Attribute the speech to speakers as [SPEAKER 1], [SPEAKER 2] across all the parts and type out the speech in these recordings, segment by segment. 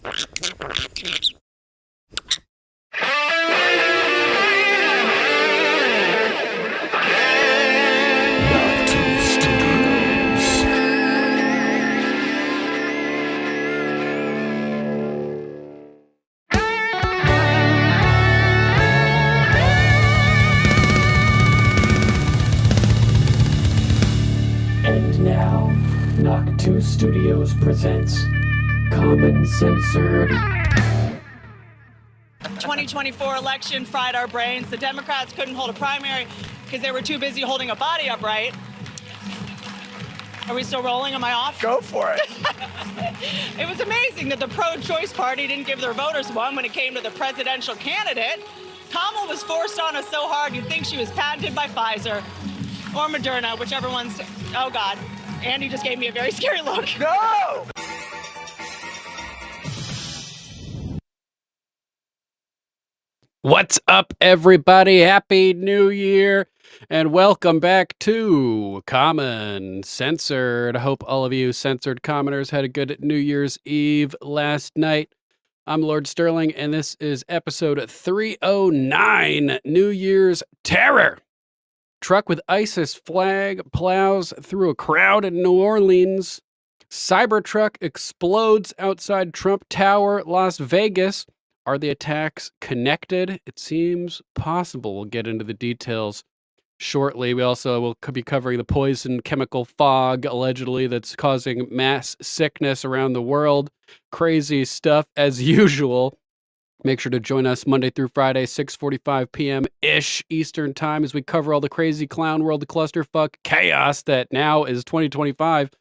[SPEAKER 1] And now, Knock 2 Studios presents Common Censored.
[SPEAKER 2] 2024 election fried our brains. The Democrats couldn't hold a primary because they were too busy holding a body upright. Are we still rolling? Am I off?
[SPEAKER 3] Go for it.
[SPEAKER 2] It was amazing that the pro-choice party didn't give their voters one when it came to the presidential candidate. Kamala was forced on us so hard you'd think she was patented by Pfizer or Moderna, whichever one's... Oh, God. Andy just gave me a very scary look.
[SPEAKER 3] No!
[SPEAKER 4] What's up, everybody? Happy New Year, and welcome back to Common Censored. I hope all of you censored commoners had a good New Year's Eve last night. I'm Lord Sterling, and this is episode 309, New Year's Terror. Truck with ISIS flag plows through a crowd in New Orleans. Cybertruck explodes outside Trump Tower, Las Vegas. Are the attacks connected? It seems possible. We'll get into the details shortly. We also will be covering the poison chemical fog, allegedly, that's causing mass sickness around the world. Crazy stuff as usual. Make sure to join us Monday through Friday, 6:45 p.m.-ish Eastern Time as we cover all the crazy clown world, the clusterfuck chaos that now is 2025.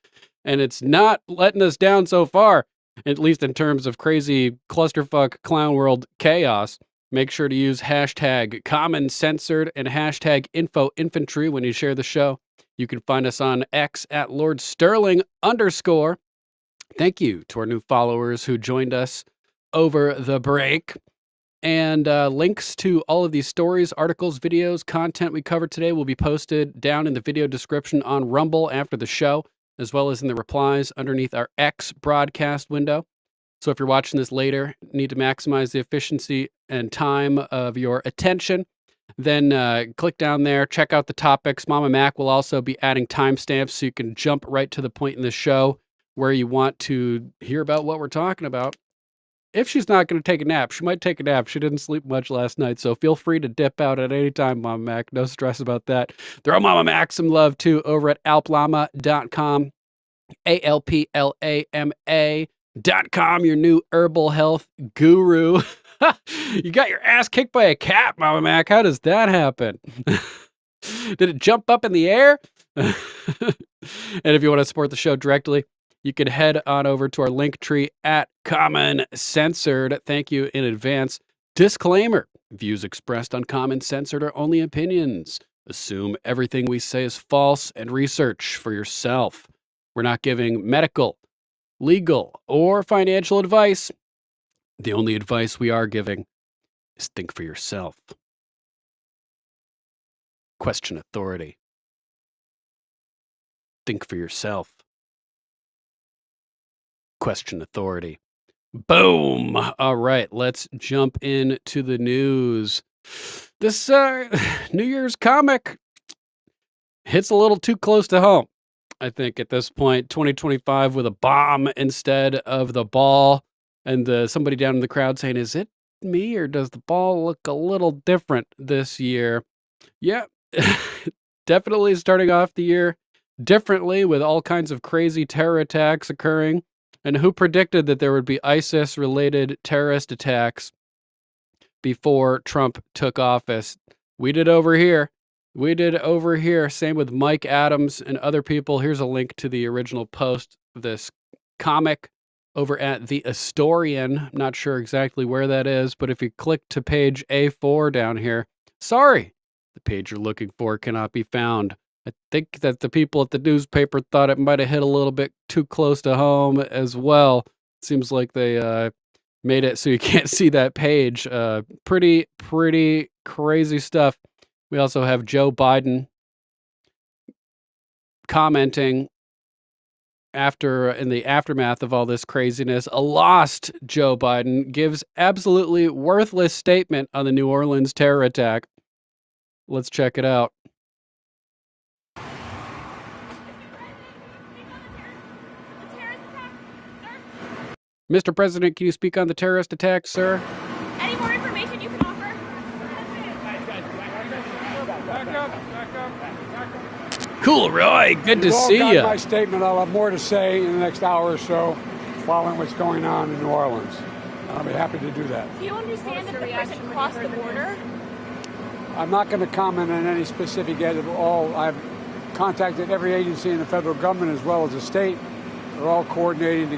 [SPEAKER 4] And it's not letting us down so far, at least in terms of crazy clusterfuck clown world chaos. Make sure to use hashtag Common Censored and hashtag InfoInfantry when you share the show. You can find us on X at Lord Sterling _. Thank you to our new followers who joined us over the break. And links to all of these stories, articles, videos, content we covered today will be posted down in the video description on Rumble after the show, as well as in the replies underneath our X broadcast window. So if you're watching this later, need to maximize the efficiency and time of your attention, then click down there, check out the topics. Mama Mac will also be adding timestamps so you can jump right to the point in the show where you want to hear about what we're talking about. If she's not going to take a nap, she might take a nap. She didn't sleep much last night, so feel free to dip out at any time, Mama Mac. No stress about that. Throw Mama Mac some love, too, over at alplama.com, ALPLAMA.com, your new herbal health guru. You got your ass kicked by a cat, Mama Mac. How does that happen? Did it jump up in the air? And if you want to support the show directly, you can head on over to our link tree at Common Censored. Thank you in advance. Disclaimer: views expressed on Common Censored are only opinions. Assume everything we say is false and research for yourself. We're not giving medical, legal, or financial advice. The only advice we are giving is think for yourself. Question authority. Think for yourself. Question authority. Boom. All right, let's jump into the news. This New Year's comic hits a little too close to home, I think, at this point. 2025 with a bomb instead of the ball. And somebody down in the crowd saying, is it me or does the ball look a little different this year? Yeah, definitely starting off the year differently with all kinds of crazy terror attacks occurring. And who predicted that there would be ISIS-related terrorist attacks before Trump took office? We did over here. Same with Mike Adams and other people. Here's a link to the original post of this comic over at The Astorian. I'm not sure exactly where that is, but if you click to page A4 down here, sorry, the page you're looking for cannot be found. I think that the people at the newspaper thought it might have hit a little bit too close to home as well. Seems like they made it so you can't see that page. Pretty crazy stuff. We also have Joe Biden commenting in the aftermath of all this craziness, a lost Joe Biden gives absolutely worthless statement on the New Orleans terror attack. Let's check it out. Mr. President, can you speak on the terrorist attack, sir?
[SPEAKER 3] Any more information you can offer?
[SPEAKER 4] Cool, Roy. Good to see
[SPEAKER 5] You've all
[SPEAKER 4] you.
[SPEAKER 5] got my statement. I'll have more to say in the next hour or so following what's going on in New Orleans. I'll be happy to do that.
[SPEAKER 3] Do you understand if the person crossed the border?
[SPEAKER 5] I'm not going to comment on any specific yet at all. I've contacted every agency in the federal government as well as the state. They're all coordinating to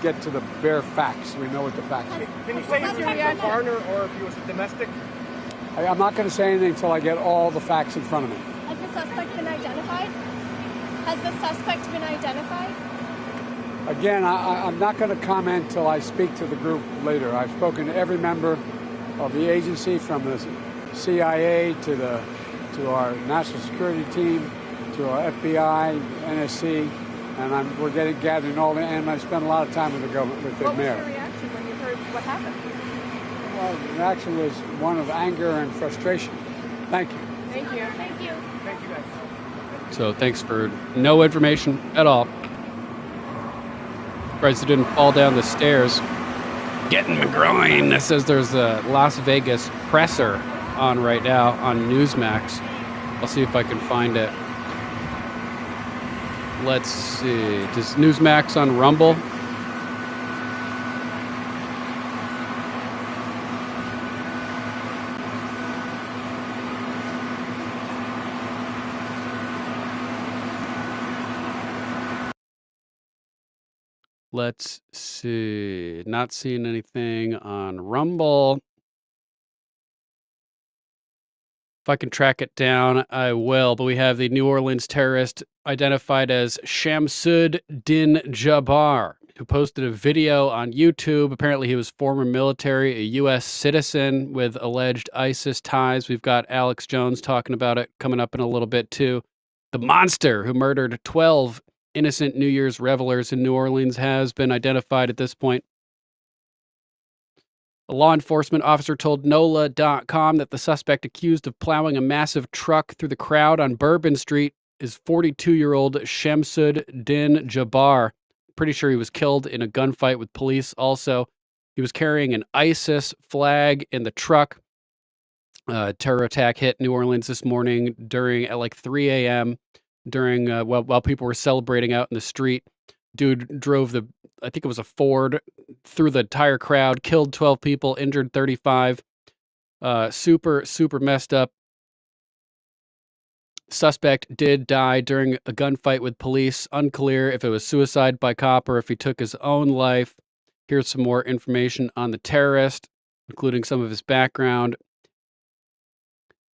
[SPEAKER 5] get to the bare facts. We know what the facts are.
[SPEAKER 6] Can you say if you're a foreigner or if you was domestic?
[SPEAKER 5] I'm not going to say anything until I get all the facts in front of me.
[SPEAKER 3] Has the suspect been identified? Has the suspect been identified?
[SPEAKER 5] Again, I'm not going to comment until I speak to the group later. I've spoken to every member of the agency, from the CIA to our national security team, to our FBI, NSC, and we're gathering all the. And I spent a lot of time with the government, with the mayor.
[SPEAKER 3] What was your reaction when you heard what happened?
[SPEAKER 5] Well, the reaction was one of anger and frustration. Thank you.
[SPEAKER 3] Thank you. Thank you.
[SPEAKER 6] Thank you guys.
[SPEAKER 4] So thanks for no information at all. President fall down the stairs. Getting my groin. That says there's a Las Vegas presser on right now on Newsmax. I'll see if I can find it. Let's see. Does Newsmax on Rumble? Let's see. Not seeing anything on Rumble. If I can track it down, I will. But we have the New Orleans terrorist identified as Shamsuddin Jabbar, who posted a video on YouTube. Apparently, he was former military, a U.S. citizen with alleged ISIS ties. We've got Alex Jones talking about it coming up in a little bit, too. The monster who murdered 12 innocent New Year's revelers in New Orleans has been identified at this point. A law enforcement officer told NOLA.com that the suspect accused of plowing a massive truck through the crowd on Bourbon Street is 42-year-old Shamsuddin Jabbar. Pretty sure he was killed in a gunfight with police also. He was carrying an ISIS flag in the truck. Terror attack hit New Orleans this morning at like 3 a.m. While people were celebrating out in the street. Dude drove I think it was a Ford, through the entire crowd, killed 12 people, injured 35. Super, super messed up. Suspect did die during a gunfight with police. Unclear if it was suicide by cop or if he took his own life. Here's some more information on the terrorist, including some of his background.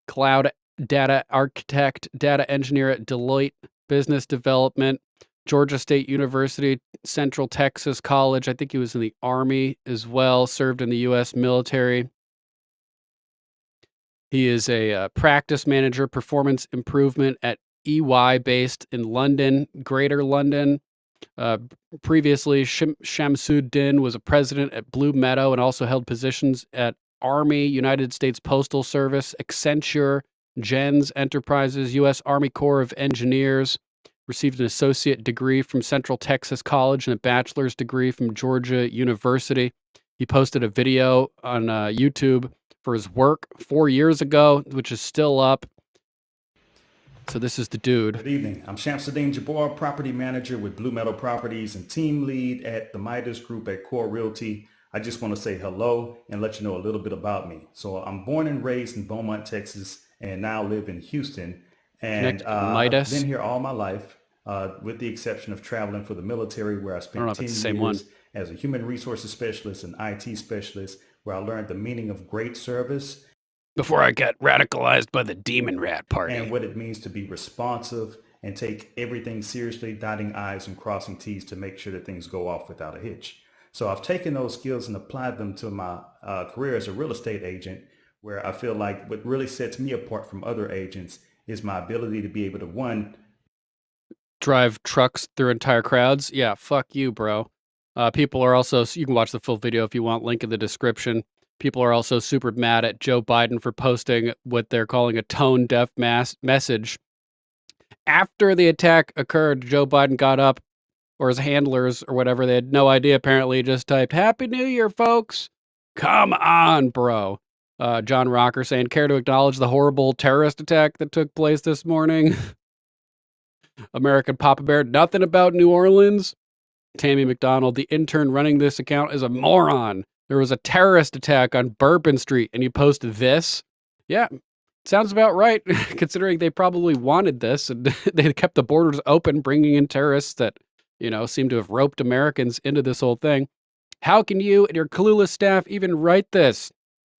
[SPEAKER 4] Cloud data architect, data engineer at Deloitte Business Development, Georgia State University, Central Texas College. I think he was in the Army as well, served in the U.S. military. He is a practice manager, performance improvement at EY based in London, Greater London. Previously, Shamsuddin was a president at Blue Meadow and also held positions at Army, United States Postal Service, Accenture, Gens Enterprises, U.S. Army Corps of Engineers. Received an associate degree from Central Texas College and a bachelor's degree from Georgia University. He posted a video on YouTube for his work 4 years ago, which is still up. So this is the dude.
[SPEAKER 7] Good evening. I'm Shamsuddin Jabbar, property manager with Blue Meadow Properties and team lead at the Midas Group at Core Realty. I just want to say hello and let you know a little bit about me. So I'm born and raised in Beaumont, Texas, and now live in Houston. And I've been here all my life, with the exception of traveling for the military, where I spent 10 years as a human resources specialist and IT specialist, where I learned the meaning of great service.
[SPEAKER 4] Before I got radicalized by the Demon Rat Party.
[SPEAKER 7] And what it means to be responsive and take everything seriously, dotting I's and crossing T's to make sure that things go off without a hitch. So I've taken those skills and applied them to my career as a real estate agent, where I feel like what really sets me apart from other agents is my ability to be able to, one,
[SPEAKER 4] drive trucks through entire crowds. Yeah, fuck you, bro. People are also, you can watch the full video if you want, link in the description. People are also super mad at Joe Biden for posting what they're calling a tone-deaf message. After the attack occurred, Joe Biden got up, or his handlers or whatever, they had no idea, apparently, just typed, "Happy New Year, folks." Come on, bro. John Rocker saying, care to acknowledge the horrible terrorist attack that took place this morning? American Papa Bear, nothing about New Orleans. Tammy McDonald, the intern running this account, is a moron. There was a terrorist attack on Bourbon Street, and you posted this? Yeah, sounds about right, considering they probably wanted this, and they kept the borders open, bringing in terrorists that, seem to have roped Americans into this whole thing. How can you and your clueless staff even write this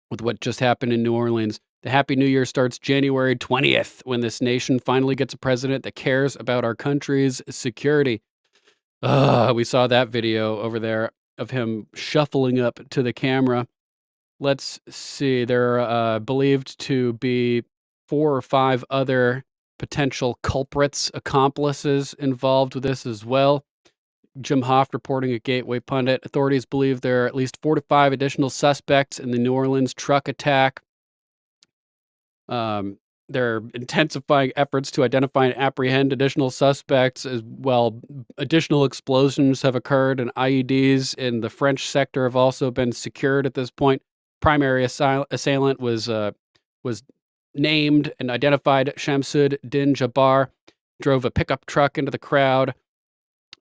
[SPEAKER 4] with what just happened in New Orleans? The Happy New Year starts January 20th, when this nation finally gets a president that cares about our country's security. We saw that video over there of him shuffling up to the camera. Let's see. There are believed to be 4 or 5 other potential culprits, accomplices involved with this as well. Jim Hoft reporting at Gateway Pundit. Authorities believe there are at least 4 to 5 additional suspects in the New Orleans truck attack. They're intensifying efforts to identify and apprehend additional suspects as well. Additional explosions have occurred, and IEDs in the French sector have also been secured at this point. Primary assailant was named and identified. Shamsud Din Jabbar drove a pickup truck into the crowd.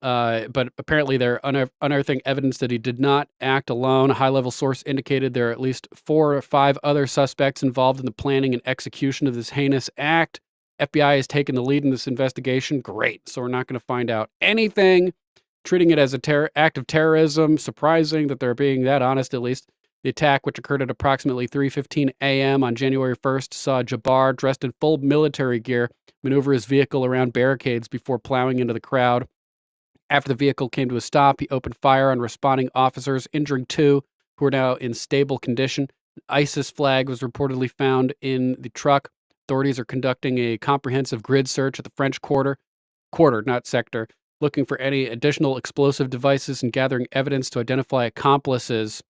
[SPEAKER 4] But apparently they're unearthing evidence that he did not act alone. A high-level source indicated there are at least 4 or 5 other suspects involved in the planning and execution of this heinous act. FBI has taken the lead in this investigation. Great. So we're not going to find out anything. Treating it as a act of terrorism. Surprising that they're being that honest, at least. The attack, which occurred at approximately 3:15 a.m. on January 1st, saw Jabbar, dressed in full military gear, maneuver his vehicle around barricades before plowing into the crowd. After the vehicle came to a stop, he opened fire on responding officers, injuring 2 who are now in stable condition. An ISIS flag was reportedly found in the truck. Authorities are conducting a comprehensive grid search at the French quarter, not sector, looking for any additional explosive devices and gathering evidence to identify accomplices.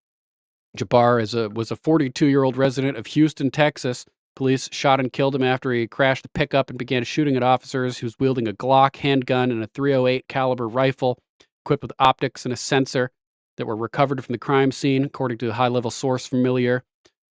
[SPEAKER 4] Jabbar was a 42-year-old resident of Houston, Texas. Police shot and killed him after he crashed the pickup and began shooting at officers. He was wielding a Glock handgun and a .308 caliber rifle equipped with optics and a sensor that were recovered from the crime scene, according to a high-level source familiar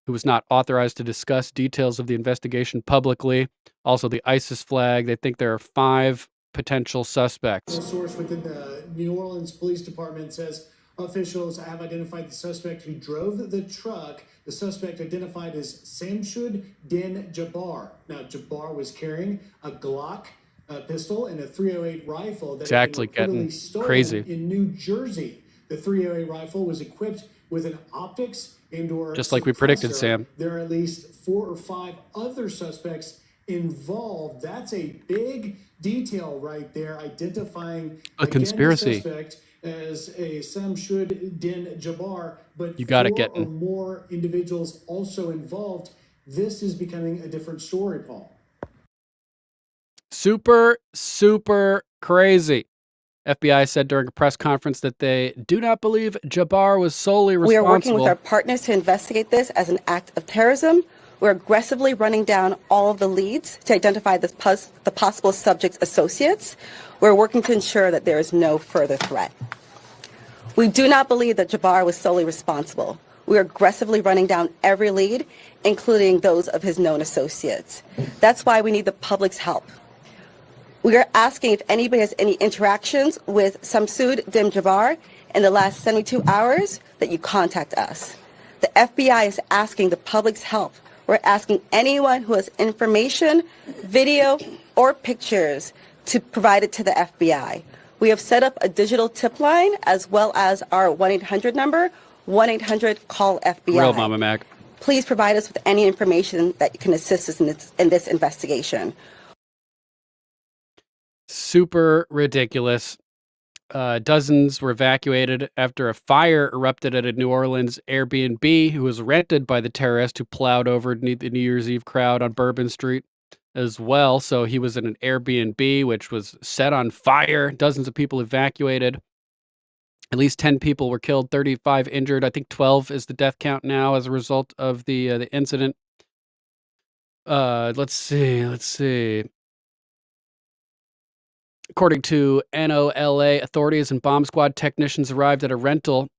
[SPEAKER 4] who was not authorized to discuss details of the investigation publicly. Also, the ISIS flag. They think there are 5 potential suspects.
[SPEAKER 8] A source within the New Orleans Police Department says officials have identified the suspect who drove the truck. The suspect identified as Shamsud Din Jabbar. Now, Jabbar was carrying a Glock pistol and a .308 rifle that had been reportedly stolen
[SPEAKER 4] crazy
[SPEAKER 8] in New Jersey. The .308 rifle was equipped with an optics and/or
[SPEAKER 4] just like we predicted, Sam.
[SPEAKER 8] There are at least 4 or 5 other suspects involved. That's a big detail right there, identifying
[SPEAKER 4] a conspiracy.
[SPEAKER 8] The suspect as a Shamsud Din Jabbar, but
[SPEAKER 4] you got
[SPEAKER 8] 4 or more individuals also involved. This is becoming a different story, Paul.
[SPEAKER 4] Super, super crazy. FBI said during a press conference that they do not believe Jabbar was solely responsible.
[SPEAKER 9] We are working with our partners to investigate this as an act of terrorism. We're aggressively running down all of the leads to identify the possible subject's associates. We're working to ensure that there is no further threat. We do not believe that Jabbar was solely responsible. We are aggressively running down every lead, including those of his known associates. That's why we need the public's help. We are asking if anybody has any interactions with Shamsud Din Jabbar in the last 72 hours that you contact us. The FBI is asking the public's help. We're asking anyone who has information, video, or pictures to provide it to the FBI. We have set up a digital tip line as well as our 1-800 number, 1-800-CALL-FBI.
[SPEAKER 4] Real Mama Mac.
[SPEAKER 9] Please provide us with any information that can assist us in this investigation.
[SPEAKER 4] Super ridiculous. Dozens were evacuated after a fire erupted at a New Orleans Airbnb who was rented by the terrorist who plowed over the New Year's Eve crowd on Bourbon Street. as well. So he was in an Airbnb, which was set on fire. Dozens of people evacuated. At least 10 people were killed, 35 injured. I think 12 is the death count now as a result of the incident. Let's see. According to NOLA, authorities and bomb squad technicians arrived at a rental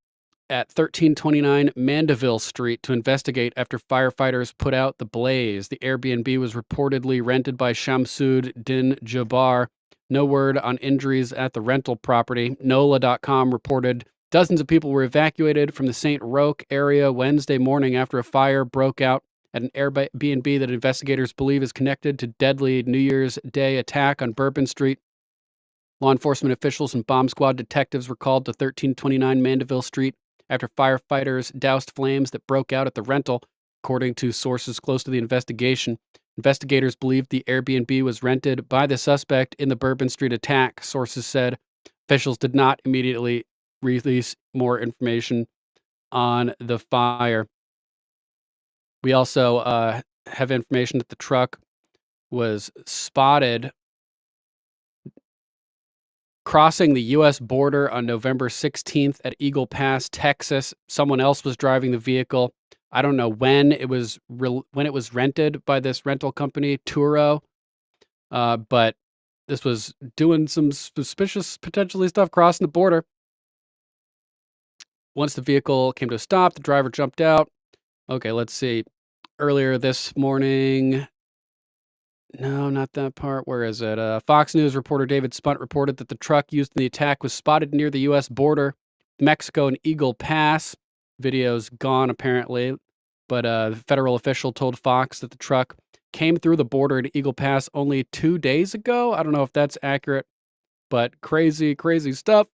[SPEAKER 4] at 1329 Mandeville Street to investigate after firefighters put out the blaze. The Airbnb was reportedly rented by Shamsud Din Jabbar. No word on injuries at the rental property. NOLA.com reported dozens of people were evacuated from the St. Roque area Wednesday morning after a fire broke out at an Airbnb that investigators believe is connected to deadly New Year's Day attack on Bourbon Street. Law enforcement officials and bomb squad detectives were called to 1329 Mandeville Street after firefighters doused flames that broke out at the rental, according to sources close to the investigation. Investigators believed the Airbnb was rented by the suspect in the Bourbon Street attack, sources said. Officials did not immediately release more information on the fire. We also have information that the truck was spotted crossing the U.S. border on November 16th at Eagle Pass, Texas. Someone else was driving the vehicle. I don't know when it was rented by this rental company, Turo, but this was doing some suspicious, potentially stuff crossing the border. Once the vehicle came to a stop, the driver jumped out. Okay, let's see. Earlier this morning... No, not that part. Where is it? Fox News reporter David Spunt reported that the truck used in the attack was spotted near the U.S. border, Mexico and Eagle Pass. Video's gone, apparently. But a federal official told Fox that the truck came through the border at Eagle Pass only 2 days ago. I don't know if that's accurate, but crazy, crazy stuff.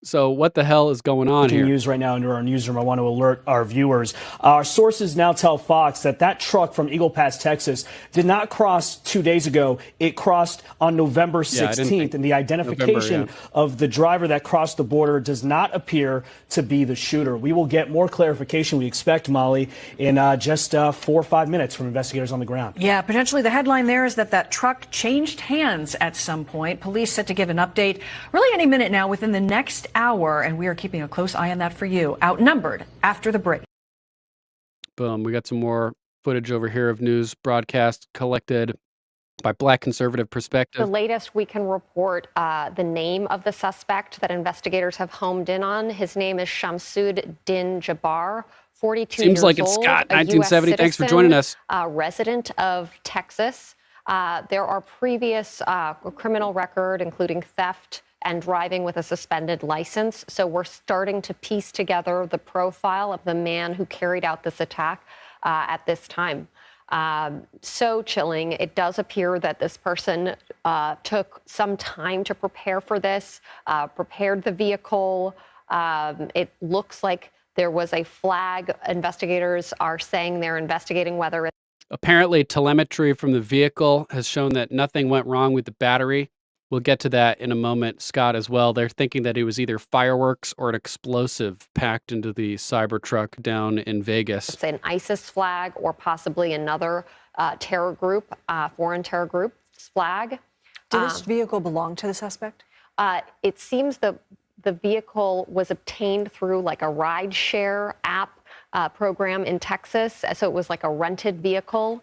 [SPEAKER 4] So what the hell is going on here?
[SPEAKER 10] News right now into our newsroom. I want to alert our viewers. Our sources now tell Fox that truck from Eagle Pass, Texas, did not cross 2 days ago. It crossed on November 16th, and the identification of the driver that crossed the border does not appear to be the shooter. We will get more clarification, we expect, Molly, in just 4 or 5 minutes from investigators on the ground.
[SPEAKER 11] Yeah, potentially the headline there is that truck changed hands at some point. Police set to give an update really any minute now within the next hour, and we are keeping a close eye on that for you. Outnumbered after the break.
[SPEAKER 4] Boom. We got some more footage over here of news broadcast collected by Black Conservative Perspective.
[SPEAKER 12] The latest we can report the name of the suspect that investigators have homed in on. His name is Shamsud Din Jabbar, 42
[SPEAKER 4] Seems
[SPEAKER 12] years
[SPEAKER 4] like it's
[SPEAKER 12] old,
[SPEAKER 4] Scott,
[SPEAKER 12] a
[SPEAKER 4] 1970.
[SPEAKER 12] US
[SPEAKER 4] Thanks for
[SPEAKER 12] citizen,
[SPEAKER 4] joining us.
[SPEAKER 12] Resident of Texas. There are previous criminal record, including theft and driving with a suspended license. So we're starting to piece together the profile of the man who carried out this attack at this time. So chilling. It does appear that this person took some time to prepare for this, prepared the vehicle. It looks like there was a flag. Investigators are saying they're investigating whether it's...
[SPEAKER 4] Apparently, telemetry from the vehicle has shown that nothing went wrong with the battery. We'll get to that in a moment, Scott, as well. They're thinking that it was either fireworks or an explosive packed into the Cybertruck down in Vegas.
[SPEAKER 12] It's an ISIS flag or possibly another terror group, foreign terror group's flag.
[SPEAKER 11] Did this vehicle belong to the suspect?
[SPEAKER 12] It seems the vehicle was obtained through like a ride-share app program in Texas. So it was like a rented vehicle.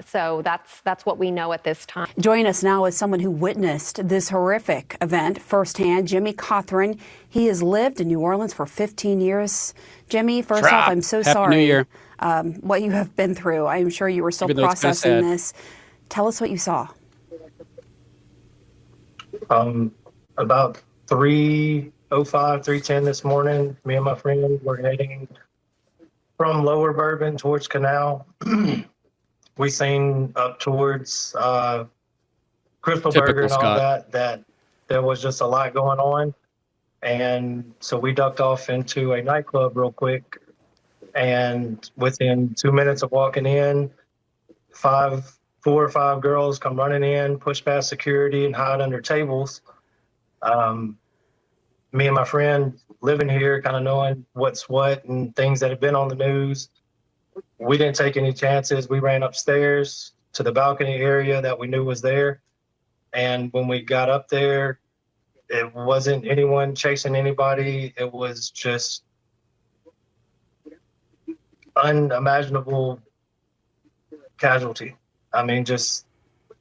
[SPEAKER 12] So that's what we know at this time.
[SPEAKER 13] Joining us now is someone who witnessed this horrific event firsthand, Jimmy Cothran. He has lived in New Orleans for 15 years. Jimmy, first off, I'm so sorry
[SPEAKER 4] New Year.
[SPEAKER 13] What you have been through. I'm sure you were still processing this. Tell us what you saw.
[SPEAKER 14] About 3:05, 3:10 this morning, me and my friend were heading from Lower Bourbon towards Canal. We seen up towards Crystal Burger and all that there was just a lot going on. And so we ducked off into a nightclub real quick. And within 2 minutes of walking in, 4 or 5 girls come running in, push past security and hide under tables. Me and my friend living here, kind of knowing what's what and things that have been on the news. We didn't take any chances. We ran upstairs to the balcony area that we knew was there. And when we got up there, it wasn't anyone chasing anybody. It was just unimaginable casualty. I mean, just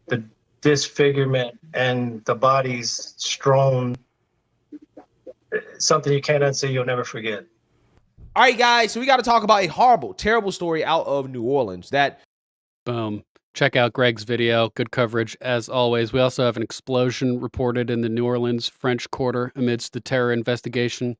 [SPEAKER 14] the disfigurement and the bodies strewn. Something you can't unsee, you'll never forget.
[SPEAKER 15] All right, guys, so we got to talk about a horrible, terrible story out of New Orleans.
[SPEAKER 4] Boom. Check out Greg's video. Good coverage, as always. We also have an explosion reported in the New Orleans French Quarter amidst the terror investigation.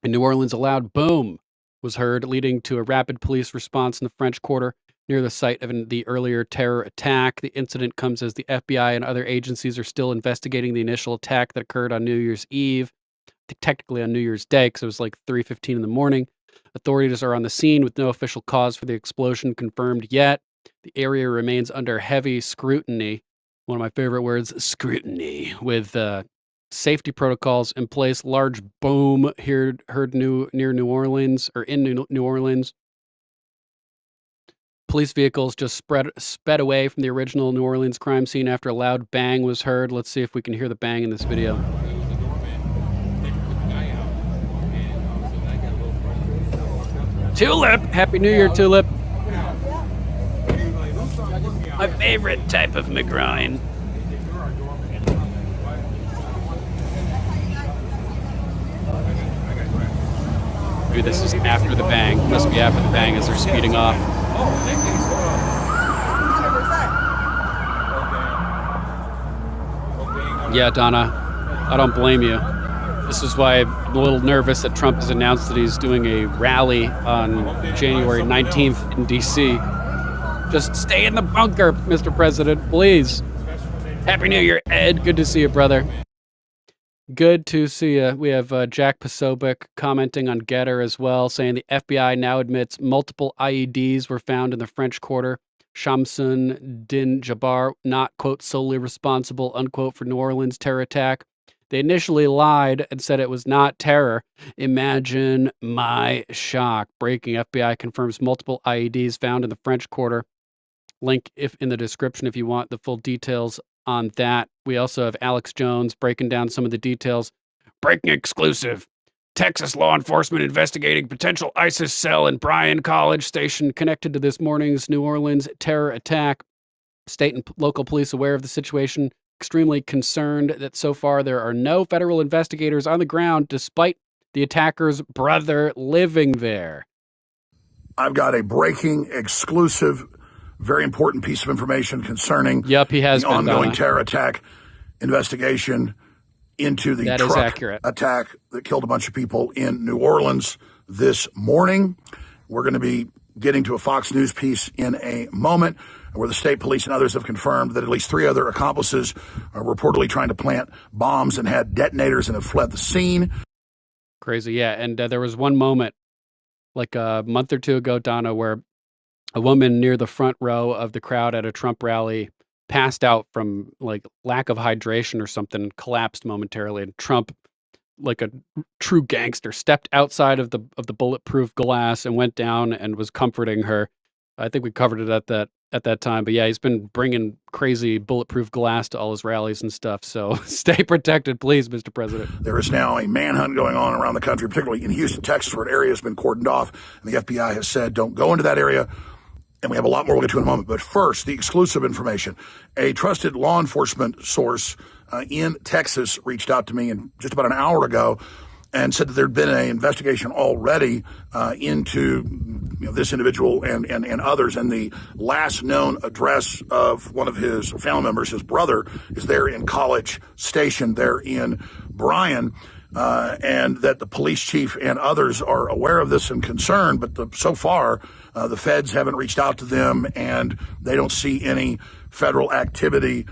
[SPEAKER 4] In New Orleans, a loud boom was heard, leading to a rapid police response in the French Quarter near the site of the earlier terror attack. The incident comes as the FBI and other agencies are still investigating the initial attack that occurred on New Year's Eve, technically on New Year's Day, because it was like 3:15 in the morning. Authorities are on the scene with no official cause for the explosion confirmed yet. The area remains under heavy scrutiny. One of my favorite words, scrutiny, with safety protocols in place. Large boom heard near New Orleans, or in New Orleans. Police vehicles just sped away from the original New Orleans crime scene after a loud bang was heard. Let's see if we can hear the bang in this video. Tulip! Happy New Year, Tulip! My favorite type of McGrine. Maybe this is after the bang. Must be after the bang as they're speeding off. Yeah, Donna, I don't blame you. This is why I'm a little nervous that Trump has announced that he's doing a rally on January 19th in D.C. Just stay in the bunker, Mr. President, please. Happy New Year, Ed. Good to see you, brother. Good to see you. We have Jack Posobiec commenting on Getter as well, saying the FBI now admits multiple IEDs were found in the French Quarter. Shamsun Din Jabbar not, quote, solely responsible, unquote, for New Orleans terror attack. They initially lied and said it was not terror. Imagine my shock. Breaking: FBI confirms multiple IEDs found in the French Quarter. Link in the description if you want the full details on that. We also have Alex Jones breaking down some of the details. Breaking exclusive. Texas law enforcement investigating potential ISIS cell in Bryan College Station connected to this morning's New Orleans terror attack. State and local police aware of the situation. Extremely concerned that so far there are no federal investigators on the ground despite the attacker's brother living there.
[SPEAKER 16] I've got a breaking, exclusive, very important piece of information concerning
[SPEAKER 4] the
[SPEAKER 16] ongoing terror attack investigation into the truck attack that killed a bunch of people in New Orleans this morning. We're going to be getting to a Fox News piece in a moment where the state police and others have confirmed that at least 3 other accomplices are reportedly trying to plant bombs and had detonators and have fled the scene.
[SPEAKER 4] Crazy, yeah. And there was one moment, like a month or two ago, Donna, where a woman near the front row of the crowd at a Trump rally passed out from like lack of hydration or something, collapsed momentarily, and Trump, like a true gangster, stepped outside of the bulletproof glass and went down and was comforting her. I think we covered it at that time, but yeah, he's been bringing crazy bulletproof glass to all his rallies and stuff. So stay protected, please, Mr. President.
[SPEAKER 16] There is now a manhunt going on around the country, particularly in Houston, Texas, where an area has been cordoned off, and the FBI has said don't go into that area. And we have a lot more we'll get to in a moment. But first, the exclusive information. A trusted law enforcement source in Texas reached out to me just about an hour ago and said that there'd been an investigation already into this individual and others. And the last known address of one of his family members, his brother, is there in College Station there in Bryan. And that the police chief and others are aware of this and concerned, but so far the feds haven't reached out to them and they don't see any federal activity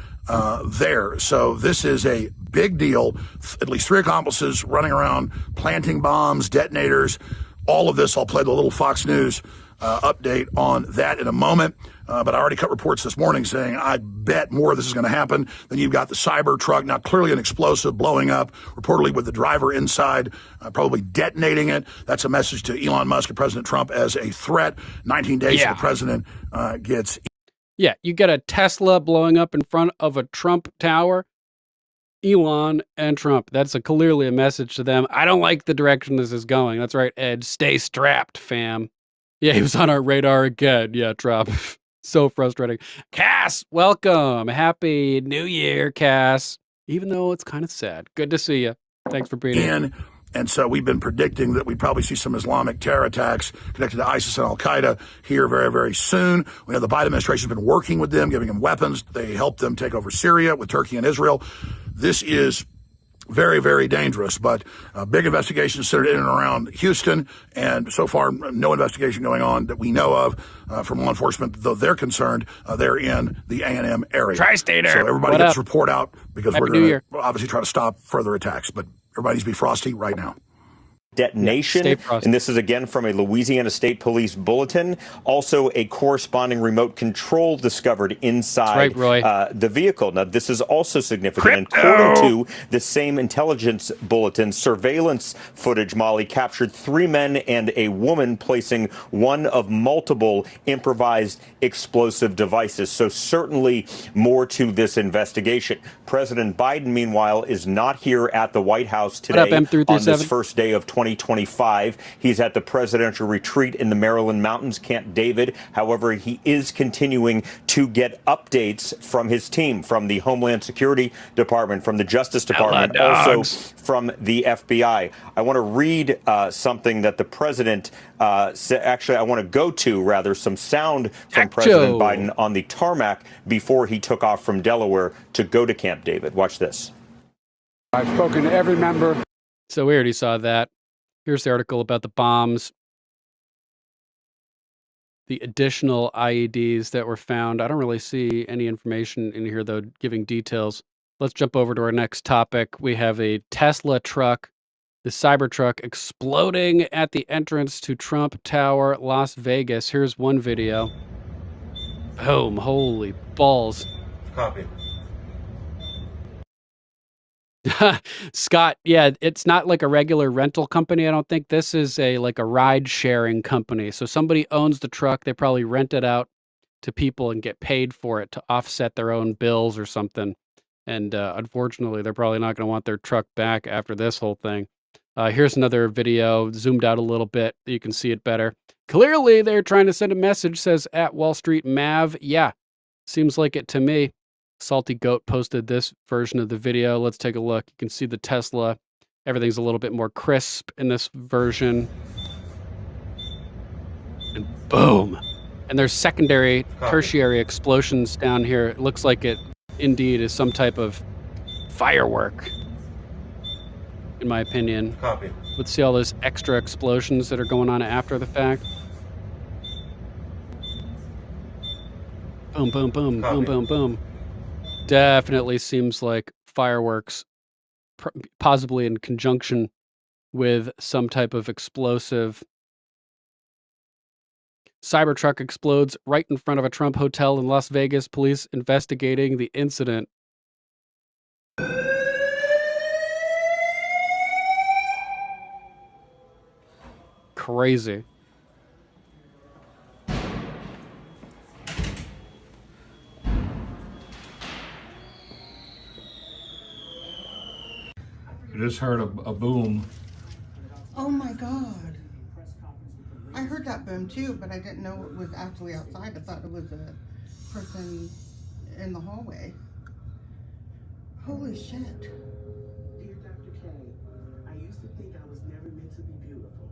[SPEAKER 16] there. So this is a big deal. At least 3 accomplices running around planting bombs, detonators, all of this. I'll play the little Fox News update on that in a moment. But I already cut reports this morning saying I bet more of this is going to happen. Then you've got the Cybertruck, now clearly an explosive blowing up, reportedly with the driver inside, probably detonating it. That's a message to Elon Musk and President Trump as a threat. 19 days the president gets
[SPEAKER 4] Yeah, you get a Tesla blowing up in front of a Trump tower. Elon and Trump. That's clearly a message to them. I don't like the direction this is going. That's right, Ed. Stay strapped, fam. Yeah, he was on our radar again. Yeah, Trump. So frustrating. Cass, welcome. Happy New Year, Cass. Even though it's kind of sad. Good to see you. Thanks for being here.
[SPEAKER 16] And so we've been predicting that we'd probably see some Islamic terror attacks connected to ISIS and Al-Qaeda here very, very soon. We know the Biden administration has been working with them, giving them weapons. They helped them take over Syria with Turkey and Israel. This is very, very dangerous, but big investigations centered in and around Houston, and so far no investigation going on that we know of from law enforcement, though they're concerned they're in the A&M area.
[SPEAKER 4] Tri-Stater.
[SPEAKER 16] So everybody gets report out because
[SPEAKER 4] Happy
[SPEAKER 16] we're
[SPEAKER 4] New
[SPEAKER 16] going
[SPEAKER 4] Year.
[SPEAKER 16] to obviously try to stop further attacks, but everybody needs to be frosty right now.
[SPEAKER 17] Detonation, and this is again from a Louisiana State Police bulletin. Also, a corresponding remote control discovered inside the vehicle. Now, this is also significant. According to the same intelligence bulletin, surveillance footage, Molly, captured 3 men and a woman placing one of multiple improvised explosive devices. So certainly more to this investigation. President Biden, meanwhile, is not here at the White House today on this first day of 2025. He's at the presidential retreat in the Maryland mountains, Camp David. However, he is continuing to get updates from his team, from the Homeland Security Department, from the Justice Department, also from the FBI. I want to read something that the president said. Actually, I want to go to, rather, some sound from President Biden on the tarmac before he took off from Delaware to go to Camp David. Watch this.
[SPEAKER 5] I've spoken to every member.
[SPEAKER 4] So we already saw that. Here's the article about the bombs. The additional IEDs that were found. I don't really see any information in here, though, giving details. Let's jump over to our next topic. We have a Tesla truck, the Cybertruck, exploding at the entrance to Trump Tower, Las Vegas. Here's one video. Boom. Holy balls.
[SPEAKER 18] Copy.
[SPEAKER 4] Scott, yeah, it's not like a regular rental company. I don't think this is like a ride sharing company. So somebody owns the truck. They probably rent it out to people and get paid for it to offset their own bills or something. And unfortunately, they're probably not going to want their truck back after this whole thing. Here's another video zoomed out a little bit. You can see it better. Clearly, they're trying to send a message, says at Wall Street Mav. Yeah, seems like it to me. Salty Goat posted this version of the video. Let's take a look. You can see the Tesla. Everything's a little bit more crisp in this version. And boom. And there's secondary, tertiary explosions down here. It looks like it indeed is some type of firework, in my opinion.
[SPEAKER 18] Copy.
[SPEAKER 4] Let's see all those extra explosions that are going on after the fact. Boom, boom, boom, boom, boom, boom. Definitely seems like fireworks, possibly in conjunction with some type of explosive. Cybertruck explodes right in front of a Trump hotel in Las Vegas. Police investigating the incident. Crazy.
[SPEAKER 19] I just heard a boom.
[SPEAKER 20] Oh my God. I heard that boom too, but I didn't know it was actually outside. I thought it was a person in the hallway. Holy shit.
[SPEAKER 21] Dear Dr. K, I used to think I was never meant to be beautiful.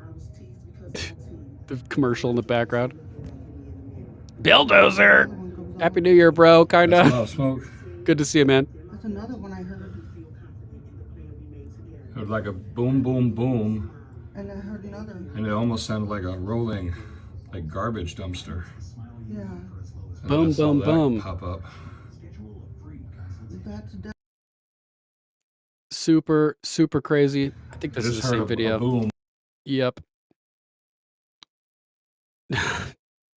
[SPEAKER 21] I was teased because of my team.
[SPEAKER 4] The commercial in the background. Bulldozer! Happy New Year, bro, kinda.
[SPEAKER 19] That's a lot of smoke.
[SPEAKER 4] Good to see you, man.
[SPEAKER 20] That's another one I heard.
[SPEAKER 19] It was like a boom, boom, boom.
[SPEAKER 20] And I heard another.
[SPEAKER 19] And it almost sounded like a rolling, like garbage dumpster.
[SPEAKER 20] Yeah.
[SPEAKER 19] And
[SPEAKER 4] Boom,
[SPEAKER 19] I saw
[SPEAKER 4] boom,
[SPEAKER 19] that
[SPEAKER 4] boom.
[SPEAKER 19] pop up.
[SPEAKER 4] Super, super crazy. I think this
[SPEAKER 19] I
[SPEAKER 4] is
[SPEAKER 19] just
[SPEAKER 4] the same
[SPEAKER 19] heard a
[SPEAKER 4] video.
[SPEAKER 19] boom.
[SPEAKER 4] Yep.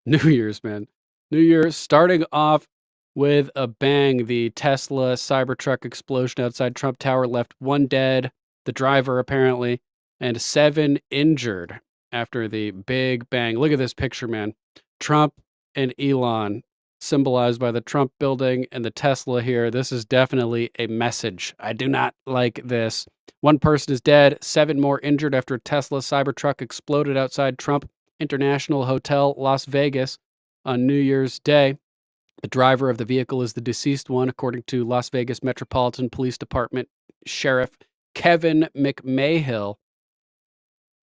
[SPEAKER 4] New Year's, man. New Year's starting off with a bang. The Tesla Cybertruck explosion outside Trump Tower left 1 dead, the driver apparently, and 7 injured after the big bang. Look at this picture, man. Trump and Elon symbolized by the Trump building and the Tesla here. This is definitely a message. I do not like this. One person is dead, 7 more injured after a Tesla Cybertruck exploded outside Trump International Hotel, Las Vegas on New Year's Day. The driver of the vehicle is the deceased one, according to Las Vegas Metropolitan Police Department Sheriff Kevin McMahill.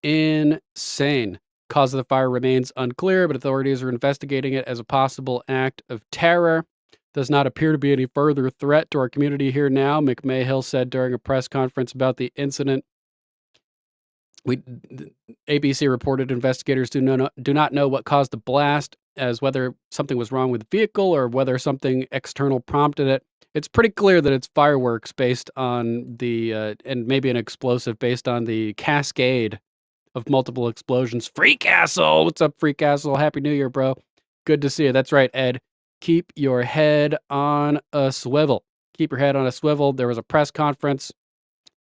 [SPEAKER 4] Insane. Cause of the fire remains unclear, but authorities are investigating it as a possible act of terror. Does not appear to be any further threat to our community here now, McMahill said during a press conference about the incident. ABC reported investigators do not know what caused the blast, as whether something was wrong with the vehicle or whether something external prompted it. It's pretty clear that it's fireworks based on the, and maybe an explosive based on the cascade of multiple explosions. Free Castle! What's up, Free Castle? Happy New Year, bro. Good to see you. That's right, Ed. Keep your head on a swivel. Keep your head on a swivel. There was a press conference.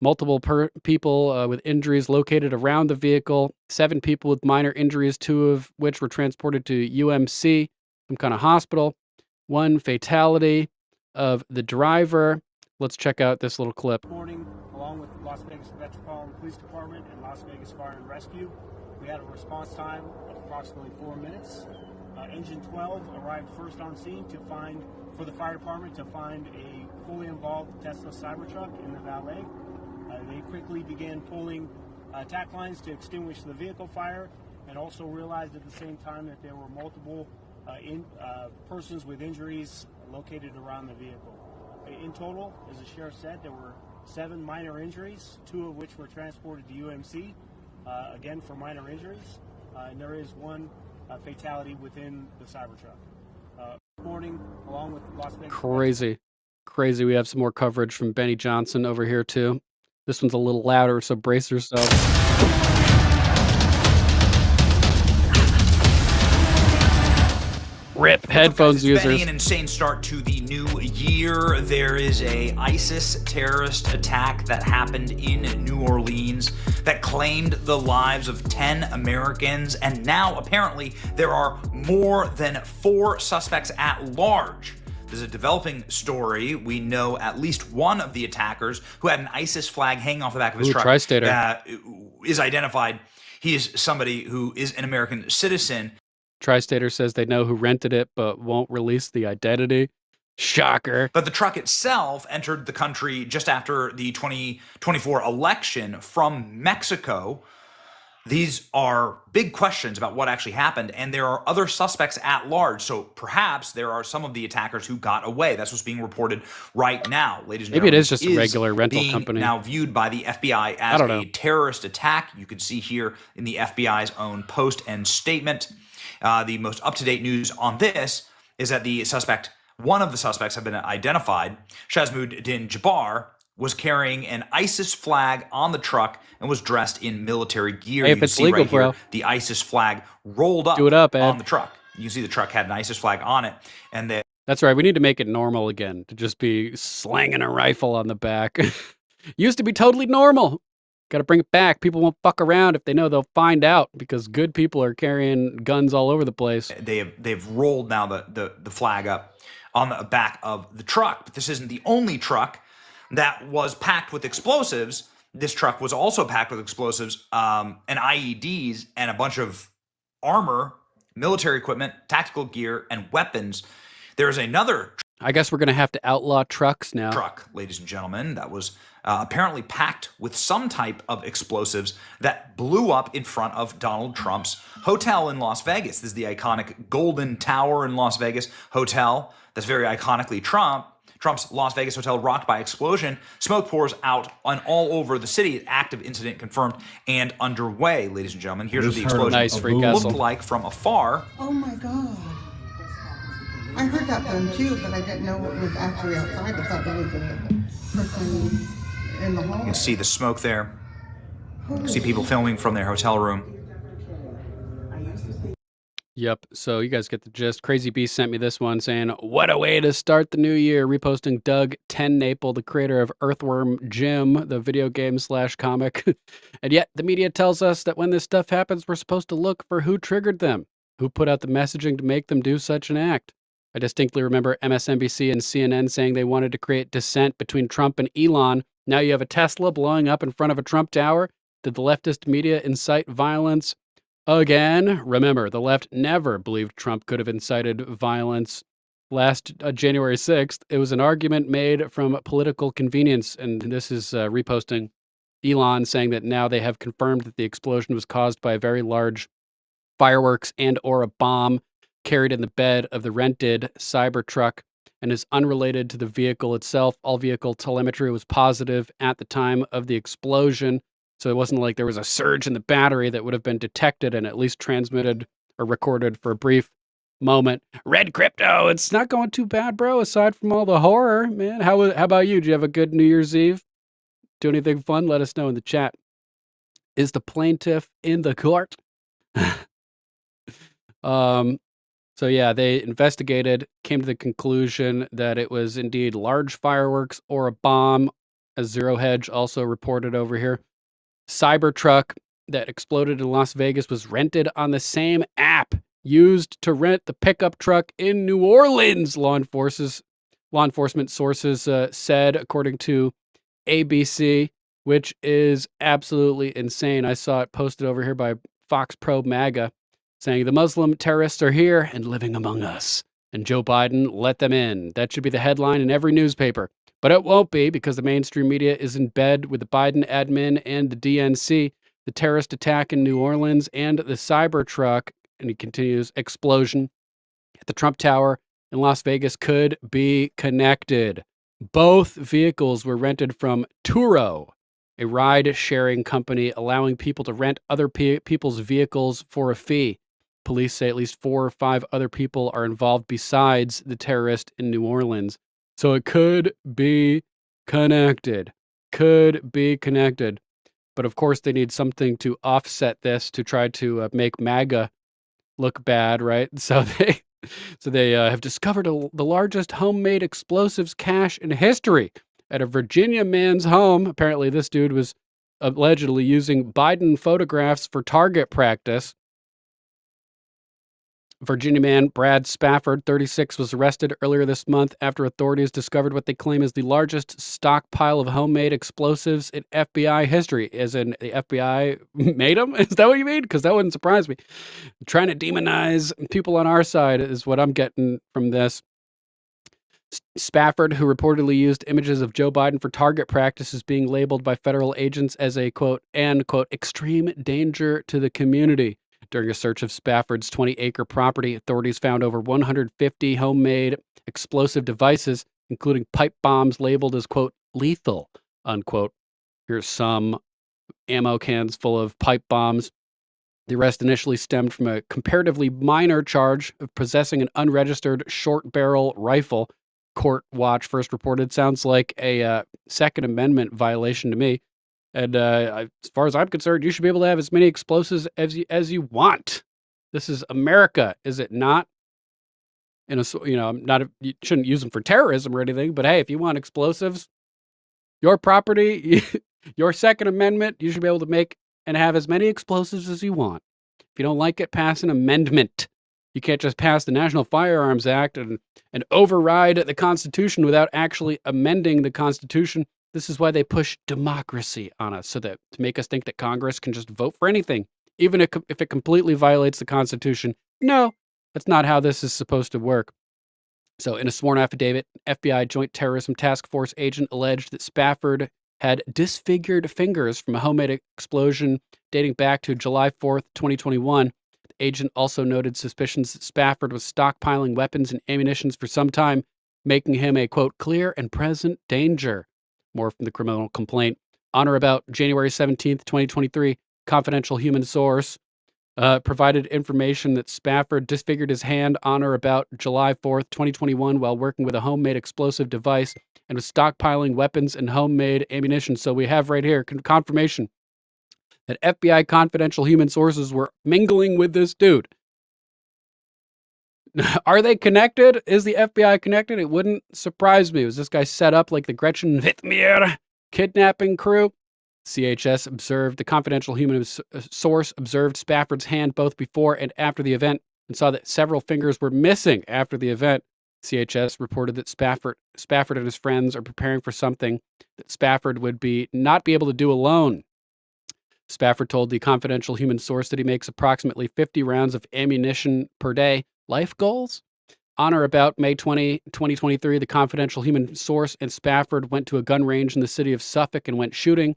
[SPEAKER 4] Multiple people with injuries located around the vehicle. 7 people with minor injuries, 2 of which were transported to UMC, some kind of hospital. 1 fatality of the driver. Let's check out this little clip.
[SPEAKER 18] Along with the Las Vegas Metropolitan Police Department and Las Vegas Fire and Rescue, we had a response time of approximately 4 minutes. Engine 12 arrived first on scene for the fire department to find a fully involved Tesla Cybertruck in the valet. They quickly began pulling tack lines to extinguish the vehicle fire, and also realized at the same time that there were multiple persons with injuries located around the vehicle. In total, as the sheriff said, there were 7 minor injuries, 2 of which were transported to UMC, again for minor injuries, and there is 1 fatality within the Cybertruck. Reporting along with Las Vegas.
[SPEAKER 4] Crazy. We have some more coverage from Benny Johnson over here too. This one's a little louder, so brace yourself. Rip headphones users.
[SPEAKER 22] Benny, an insane start to the new year. There is a ISIS terrorist attack that happened in New Orleans that claimed the lives of 10 Americans, and now apparently there are more than 4 suspects at large. There's a developing story. We know at least one of the attackers, who had an ISIS flag hanging off the back of his truck,
[SPEAKER 4] Tri-Stater.
[SPEAKER 22] Is identified. He is somebody who is an American citizen.
[SPEAKER 4] Tri-Stater says they know who rented it, but won't release the identity. Shocker.
[SPEAKER 22] But the truck itself entered the country just after the 2024 election from Mexico. These are big questions about what actually happened, and there are other suspects at large. So perhaps there are some of the attackers who got away. That's what's being reported right now, ladies and gentlemen.
[SPEAKER 4] Maybe it is just a regular rental company.
[SPEAKER 22] Now viewed by the FBI as a terrorist attack. You can see here in the FBI's own post and statement. The most up-to-date news on this is that one of the suspects have been identified. Shazmuddin Jabbar was carrying an ISIS flag on the truck and was dressed in military gear.
[SPEAKER 4] Hey, if it's legal, bro.
[SPEAKER 22] Here, the ISIS flag rolled up, on the truck. You see the truck had an ISIS flag on it, and
[SPEAKER 4] that's right. We need to make it normal again to just be slanging a rifle on the back. Used to be totally normal. Got to bring it back. People won't fuck around if they know they'll find out, because good people are carrying guns all over the place.
[SPEAKER 22] They've rolled now the flag up on the back of the truck. But this isn't the only truck that was packed with explosives. This truck was also packed with explosives and IEDs and a bunch of armor, military equipment, tactical gear, and weapons. There is another
[SPEAKER 4] I guess we're going to have to outlaw trucks now.
[SPEAKER 22] Truck, ladies and gentlemen, that was apparently packed with some type of explosives that blew up in front of Donald Trump's hotel in Las Vegas. This is the iconic Golden Tower in Las Vegas hotel that's very iconically Trump's Las Vegas hotel rocked by explosion. Smoke pours out on all over the city. Active incident confirmed and underway, ladies and gentlemen. Here's what the explosion looked like from afar.
[SPEAKER 20] Oh my God. I heard that boom too, but I didn't know what was actually outside. I thought it was a person in the hallway.
[SPEAKER 22] You can see the smoke there. You can see people filming from their hotel room.
[SPEAKER 4] Yep, so you guys get the gist. Crazy Beast sent me this one saying, what a way to start the new year, reposting Doug Tennaple, the creator of Earthworm Jim, the video game / comic. And yet the media tells us that when this stuff happens, we're supposed to look for who triggered them, who put out the messaging to make them do such an act. I distinctly remember MSNBC and CNN saying they wanted to create dissent between Trump and Elon. Now you have a Tesla blowing up in front of a Trump tower. Did the leftist media incite violence again? Remember, the left never believed Trump could have incited violence. Last January 6th, it was an argument made from political convenience, and this is reposting Elon saying that now they have confirmed that the explosion was caused by a very large fireworks and or a bomb carried in the bed of the rented Cybertruck and is unrelated to the vehicle itself. All vehicle telemetry was positive at the time of the explosion, so it wasn't like there was a surge in the battery that would have been detected and at least transmitted or recorded for a brief moment. Red Crypto, it's not going too bad, bro, aside from all the horror, man. How about you? Did you have a good New Year's Eve? Do anything fun? Let us know in the chat. Is the plaintiff in the court? So yeah, they investigated, came to the conclusion that it was indeed large fireworks or a bomb, as Zero Hedge also reported over here. Cybertruck that exploded in Las Vegas was rented on the same app used to rent the pickup truck in New Orleans, law enforcement sources said, according to ABC, which is absolutely insane. I saw it posted over here by Fox Pro MAGA, saying the Muslim terrorists are here and living among us, and Joe Biden let them in. That should be the headline in every newspaper. But it won't be, because the mainstream media is in bed with the Biden admin and the DNC. The terrorist attack in New Orleans and the Cybertruck, and he continues, explosion at the Trump Tower in Las Vegas could be connected. Both vehicles were rented from Turo, a ride-sharing company allowing people to rent other people's vehicles for a fee. Police say at least 4 or 5 other people are involved besides the terrorist in New Orleans. So it could be connected. Could be connected. But of course, they need something to offset this to try to make MAGA look bad, right? So they have discovered the largest homemade explosives cache in history at a Virginia man's home. Apparently, this dude was allegedly using Biden photographs for target practice. Virginia man Brad Spafford, 36, was arrested earlier this month after authorities discovered what they claim is the largest stockpile of homemade explosives in FBI history. As in, the FBI made them? Is that what you mean? Because that wouldn't surprise me. Trying to demonize people on our side is what I'm getting from this. Spafford, who reportedly used images of Joe Biden for target practice, is being labeled by federal agents as a, quote, extreme danger to the community. During a search of Spafford's 20-acre property, authorities found over 150 homemade explosive devices, including pipe bombs labeled as, quote, lethal, unquote. Here's some ammo cans full of pipe bombs. The arrest initially stemmed from a comparatively minor charge of possessing an unregistered short-barrel rifle. Court Watch first reported. Sounds like a Second Amendment violation to me. And as far as I'm concerned, you should be able to have as many explosives as you want. This is America, is it not? You shouldn't use them for terrorism or anything, but hey, if you want explosives, your property, your Second Amendment, you should be able to make and have as many explosives as you want. If you don't like it, pass an amendment. You can't just pass the National Firearms Act and override the Constitution without actually amending the Constitution. This is why they push democracy on us, so that to make us think that Congress can just vote for anything, even if it completely violates the Constitution. No, that's not how this is supposed to work. So in a sworn affidavit, FBI Joint Terrorism Task Force agent alleged that Spafford had disfigured fingers from a homemade explosion dating back to July 4th, 2021. The agent also noted suspicions that Spafford was stockpiling weapons and ammunition for some time, making him a, quote, clear and present danger. More from the criminal complaint. On or about January 17th, 2023, confidential human source provided information that Spafford disfigured his hand on or about July 4th, 2021, while working with a homemade explosive device and was stockpiling weapons and homemade ammunition. So we have right here confirmation that FBI confidential human sources were mingling with this dude. Are they connected? Is the FBI connected? It wouldn't surprise me. Was this guy set up like the Gretchen Whitmer kidnapping crew? CHS observed, the confidential human source observed Spafford's hand both before and after the event and saw that several fingers were missing after the event. CHS reported that Spafford and his friends are preparing for something that Spafford would not be able to do alone. Spafford told the confidential human source that he makes approximately 50 rounds of ammunition per day. Life goals? On or about May 20, 2023, the confidential human source and Spafford went to a gun range in the city of Suffolk and went shooting.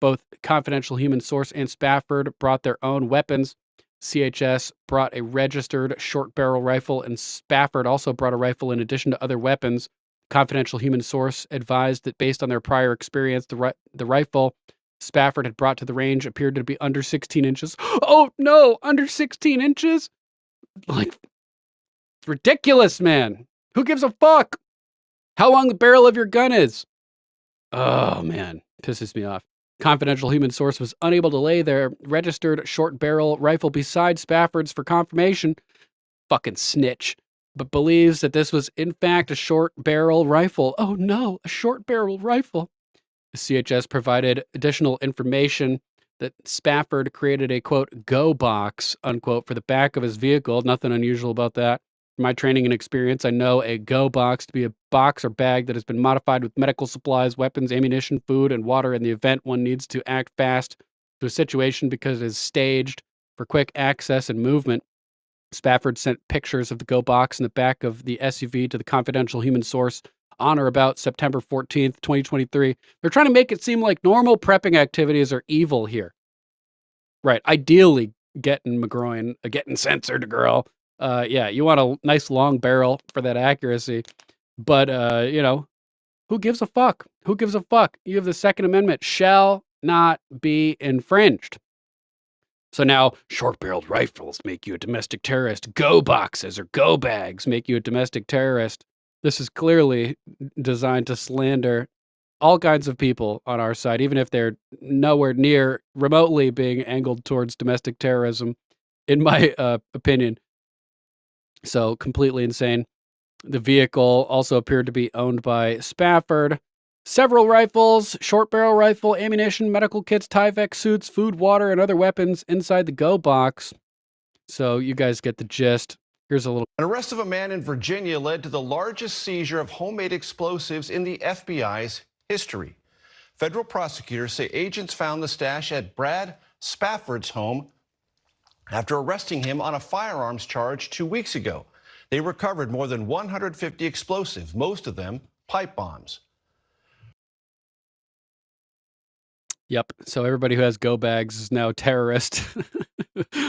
[SPEAKER 4] Both confidential human source and Spafford brought their own weapons. CHS brought a registered short barrel rifle, and Spafford also brought a rifle in addition to other weapons. Confidential human source advised that based on their prior experience, the rifle Spafford had brought to the range appeared to be under 16 inches. Oh no, under 16 inches? Like, it's ridiculous, man. Who gives a fuck how long the barrel of your gun is? Oh man, pisses me off. Confidential human source was unable to lay their registered short barrel rifle beside Spafford's for confirmation. Fucking snitch. But believes that this was in fact a short barrel rifle. Oh no, a short barrel rifle. The CHS provided additional information that Spafford created a, quote, go box, unquote, for the back of his vehicle. Nothing unusual about that. From my training and experience, I know a go box to be a box or bag that has been modified with medical supplies, weapons, ammunition, food, and water in the event one needs to act fast to a situation because it is staged for quick access and movement. Spafford sent pictures of the go box in the back of the SUV to the confidential human source on or about September 14th, 2023. They're trying to make it seem like normal prepping activities are evil here. Right. Ideally, getting censored, girl. Yeah, you want a nice long barrel for that accuracy. But, who gives a fuck? Who gives a fuck? You have the Second Amendment shall not be infringed. So now short-barreled rifles make you a domestic terrorist. Go boxes or go bags make you a domestic terrorist. This is clearly designed to slander all kinds of people on our side, even if they're nowhere near remotely being angled towards domestic terrorism, in my opinion. So completely insane. The vehicle also appeared to be owned by Spafford. Several rifles, short barrel rifle, ammunition, medical kits, Tyvek suits, food, water, and other weapons inside the go box. So you guys get the gist. Here's a little.
[SPEAKER 1] An arrest of a man in Virginia led to the largest seizure of homemade explosives in the FBI's history. Federal prosecutors say agents found the stash at Brad Spafford's home after arresting him on a firearms charge 2 weeks ago. They recovered more than 150 explosives, most of them pipe bombs.
[SPEAKER 4] Yep. So everybody who has go bags is now a terrorist.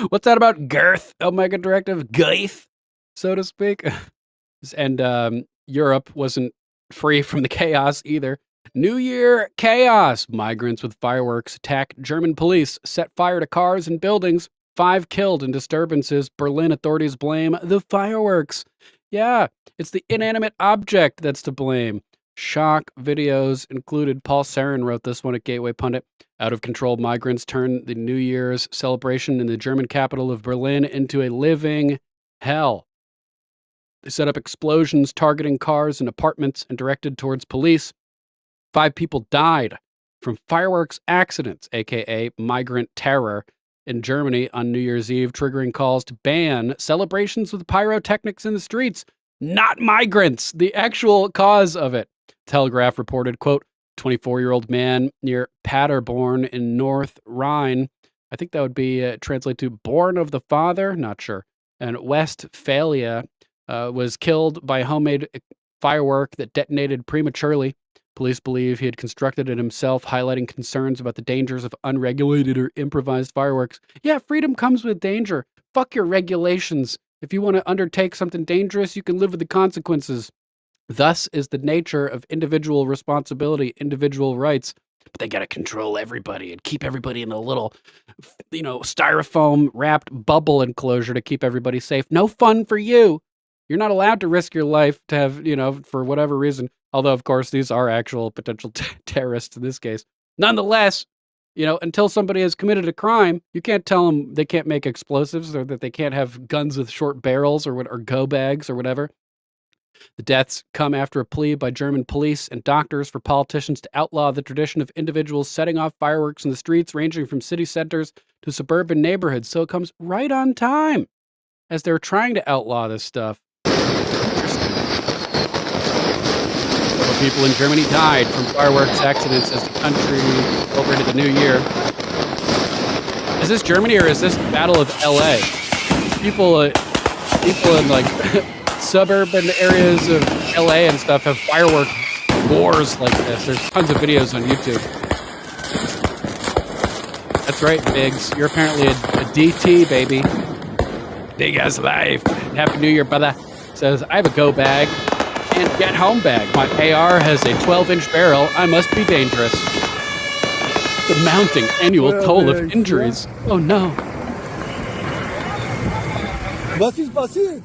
[SPEAKER 4] What's that about girth? Omega Directive? Girth, so to speak. And Europe wasn't free from the chaos either. New Year chaos. Migrants with fireworks attack German police, set fire to cars and buildings. 5 killed in disturbances. Berlin authorities blame the fireworks. Yeah, it's the inanimate object that's to blame. Shock videos included. Paul Sarin wrote this one at Gateway Pundit. Out of control migrants turned the New Year's celebration in the German capital of Berlin into a living hell. They set up explosions targeting cars and apartments and directed towards police. 5 people died from fireworks accidents, aka migrant terror, in Germany on New Year's Eve, triggering calls to ban celebrations with pyrotechnics in the streets. Not migrants, the actual cause of it. Telegraph reported, quote, 24-year-old man near Paderborn in North Rhine. I think that would be translate to born of the father, not sure. And Westphalia was killed by a homemade firework that detonated prematurely. Police believe he had constructed it himself, highlighting concerns about the dangers of unregulated or improvised fireworks. Yeah, freedom comes with danger. Fuck your regulations. If you want to undertake something dangerous, you can live with the consequences. Thus is the nature of individual responsibility, individual rights. But they got to control everybody and keep everybody in a little, styrofoam wrapped bubble enclosure to keep everybody safe. No fun for you. You're not allowed to risk your life to have, for whatever reason. Although, of course, these are actual potential terrorists in this case. Nonetheless, until somebody has committed a crime, you can't tell them they can't make explosives or that they can't have guns with short barrels or go bags or whatever. The deaths come after a plea by German police and doctors for politicians to outlaw the tradition of individuals setting off fireworks in the streets, ranging from city centers to suburban neighborhoods. So it comes right on time as they're trying to outlaw this stuff. people in Germany died from fireworks accidents as the country over into the new year. Is this Germany or is this the Battle of LA? People in like suburban areas of LA and stuff have firework wars like this. There's tons of videos on YouTube. That's right, Biggs. You're apparently a DT, baby. Big as life. Happy New Year, brother. Says, I have a go bag and get home bag. My AR has a 12-inch barrel. I must be dangerous. The mounting annual toll of injuries. Oh no.
[SPEAKER 2] Was ist passiert?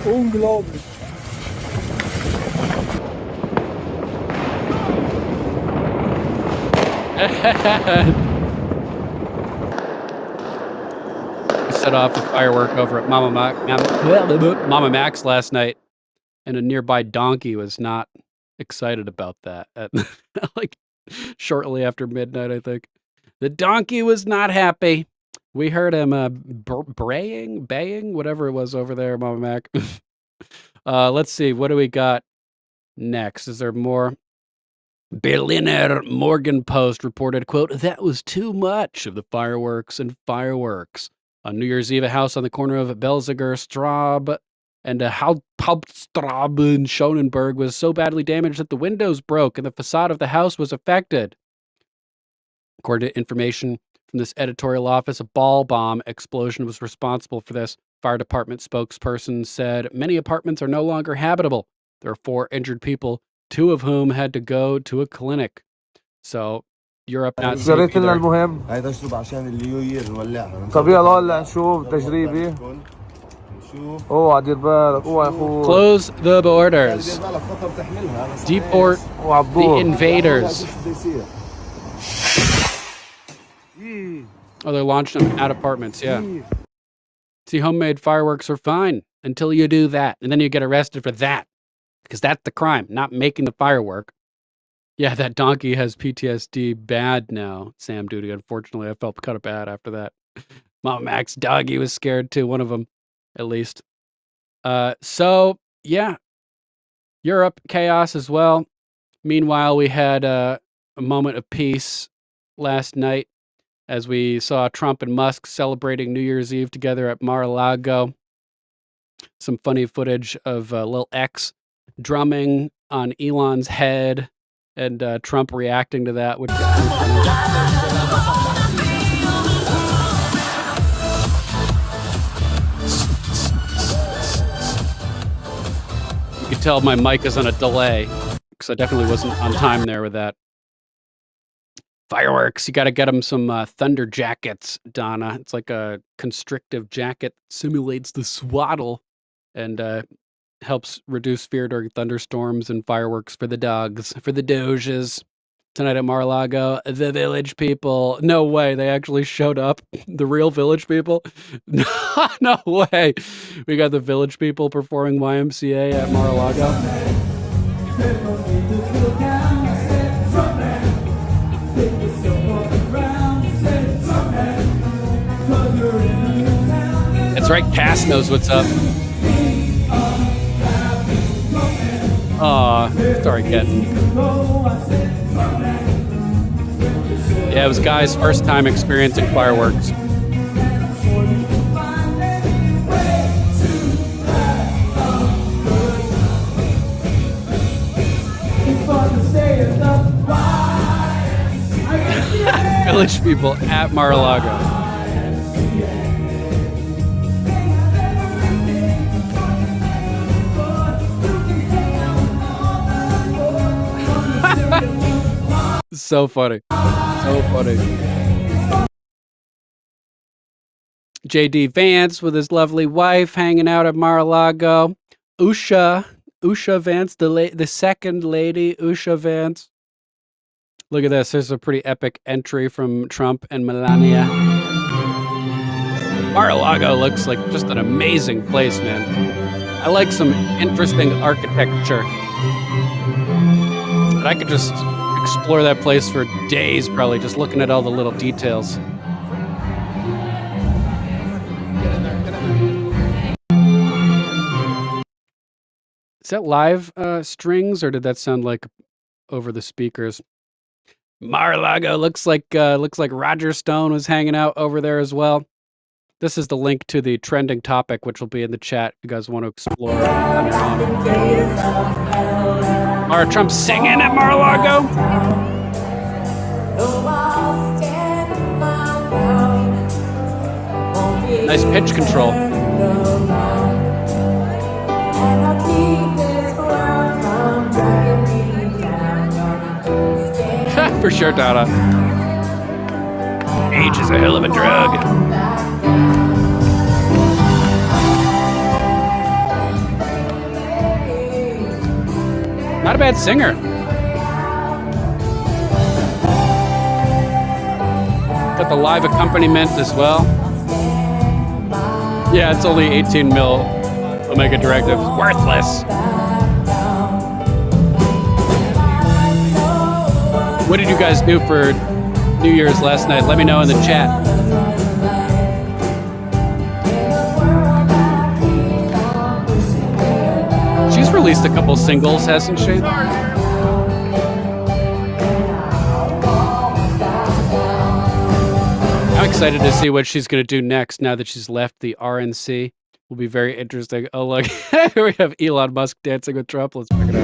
[SPEAKER 2] Unglaublich.
[SPEAKER 4] Set off a firework over at Mama Mac's last night, and a nearby donkey was not excited about that. At like shortly after midnight, I think the donkey was not happy. We heard him baying, whatever it was over there, Mama Mac. Let's see, what do we got next? Is there more? Berliner Morgenpost reported, quote, that was too much of the fireworks and fireworks. On New Year's Eve, a house on the corner of Belziger Straub and a Hauptstraße in Schonenberg was so badly damaged that the windows broke and the facade of the house was affected. According to information from this editorial office, a ball bomb explosion was responsible for this. Fire department spokesperson said many apartments are no longer habitable. There are 4 injured people, 2 of whom had to go to a clinic. So Europe not safe
[SPEAKER 2] جريت لنا
[SPEAKER 4] either.
[SPEAKER 2] المهم هيدا اشرب عشان النيو يير نولعها طب يلا هلا نشوف تجريبي اوعى دير بالك اوعى يا اخوي
[SPEAKER 4] Close the borders. Deport the invaders. Oh, they're launching them at apartments, yeah. See, homemade fireworks are fine until you do that. And then you get arrested for that. Because that's the crime, not making the firework. Yeah, that donkey has PTSD bad now, Sam Duty. Unfortunately, I felt kind of bad after that. Mama Mac's doggy was scared too, one of them, at least. So, yeah. Europe, chaos as well. Meanwhile, we had a moment of peace last night as we saw Trump and Musk celebrating New Year's Eve together at Mar-a-Lago. Some funny footage of Lil X drumming on Elon's head and Trump reacting to that, which is you can tell my mic is on a delay because I definitely wasn't on time there with that. Fireworks, you got to get them some thunder jackets, Donna. It's like a constrictive jacket that simulates the swaddle and helps reduce fear during thunderstorms, and fireworks for the dogs, for the doges. Tonight at Mar-a-Lago, the village people. No way, they actually showed up. The real village people? No way. We got the village people performing YMCA at Mar-a-Lago. That's right, Cass knows what's up. Aw, sorry, Ken. Yeah, it was Guy's first time experiencing fireworks. Village people at Mar-a-Lago. So funny. So funny. J.D. Vance with his lovely wife hanging out at Mar-a-Lago. Usha Vance, the second lady, Usha Vance. Look at this. There's a pretty epic entry from Trump and Melania. Mar-a-Lago looks like just an amazing place, man. I like some interesting architecture. And I could just explore that place for days, probably, just looking at all the little details. that live strings, or did that sound like over the speakers? Mar-a-Lago looks like Roger Stone was hanging out over there as well. This is the link to the trending topic, which will be in the chat if you guys want to explore on your own. Are Trump singing at Mar-a-Lago? Nice pitch control. For sure, Donna. Age is a hell of a drug. Not a bad singer. Got the live accompaniment as well. Yeah, it's only 18 mil Omega Directive. Worthless. What did you guys do for New Year's last night? Let me know in the chat. She's released a couple singles, hasn't she? I'm excited to see what she's going to do next now that she's left the RNC. Will be very interesting. Oh, look. Here we have Elon Musk dancing with Trump. Let's check it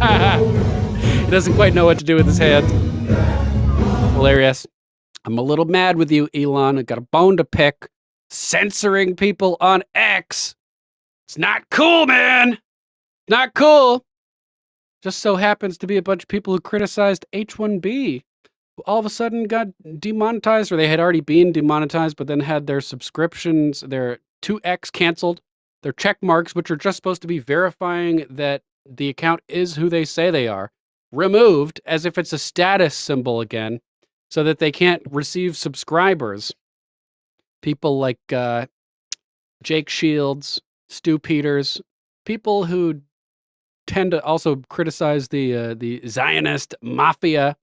[SPEAKER 4] out. He doesn't quite know what to do with his hand. Hilarious. I'm a little mad with you, Elon. I got a bone to pick. Censoring people on X. It's not cool, man. Not cool. Just so happens to be a bunch of people who criticized H1B, who all of a sudden got demonetized, or they had already been demonetized, but then had their subscriptions, their 2X canceled, their check marks, which are just supposed to be verifying that the account is who they say they are, removed as if it's a status symbol again, so that they can't receive subscribers. People like Jake Shields, Stu Peters, people who tend to also criticize the Zionist mafia,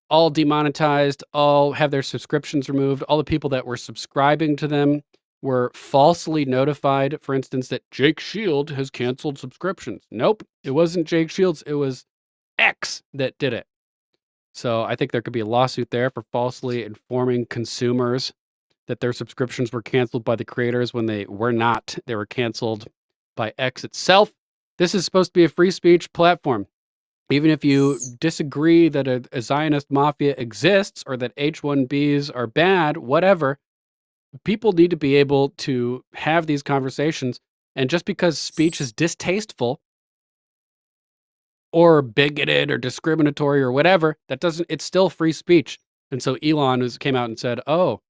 [SPEAKER 4] all demonetized, all have their subscriptions removed. All the people that were subscribing to them were falsely notified, for instance, that Jake Shield has canceled subscriptions. Nope, it wasn't Jake Shields. It was X that did it. So I think there could be a lawsuit there for falsely informing consumers that their subscriptions were canceled by the creators when they were not. They were canceled by X itself. This is supposed to be a free speech platform. Even if you disagree that a Zionist mafia exists or that H1Bs are bad, whatever, people need to be able to have these conversations. And just because speech is distasteful or bigoted or discriminatory or whatever, that doesn't, it's still free speech. And so Elon came out and said, oh,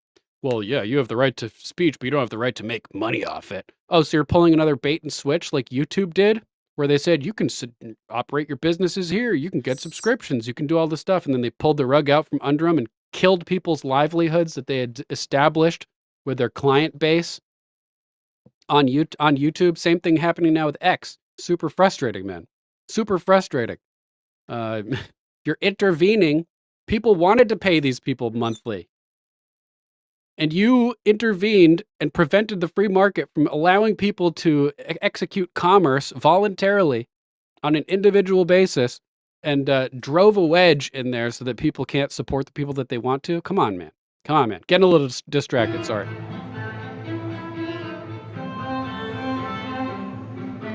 [SPEAKER 4] well, yeah, you have the right to speech, but you don't have the right to make money off it. Oh, so you're pulling another bait and switch like YouTube did, where they said, you can operate your businesses here, you can get subscriptions, you can do all this stuff. And then they pulled the rug out from under them and killed people's livelihoods that they had established with their client base on YouTube. Same thing happening now with X. Super frustrating, man. Super frustrating. You're intervening. People wanted to pay these people monthly. And you intervened and prevented the free market from allowing people to execute commerce voluntarily on an individual basis and drove a wedge in there so that people can't support the people that they want to. Come on, man. Come on, man. Getting a little distracted. Sorry.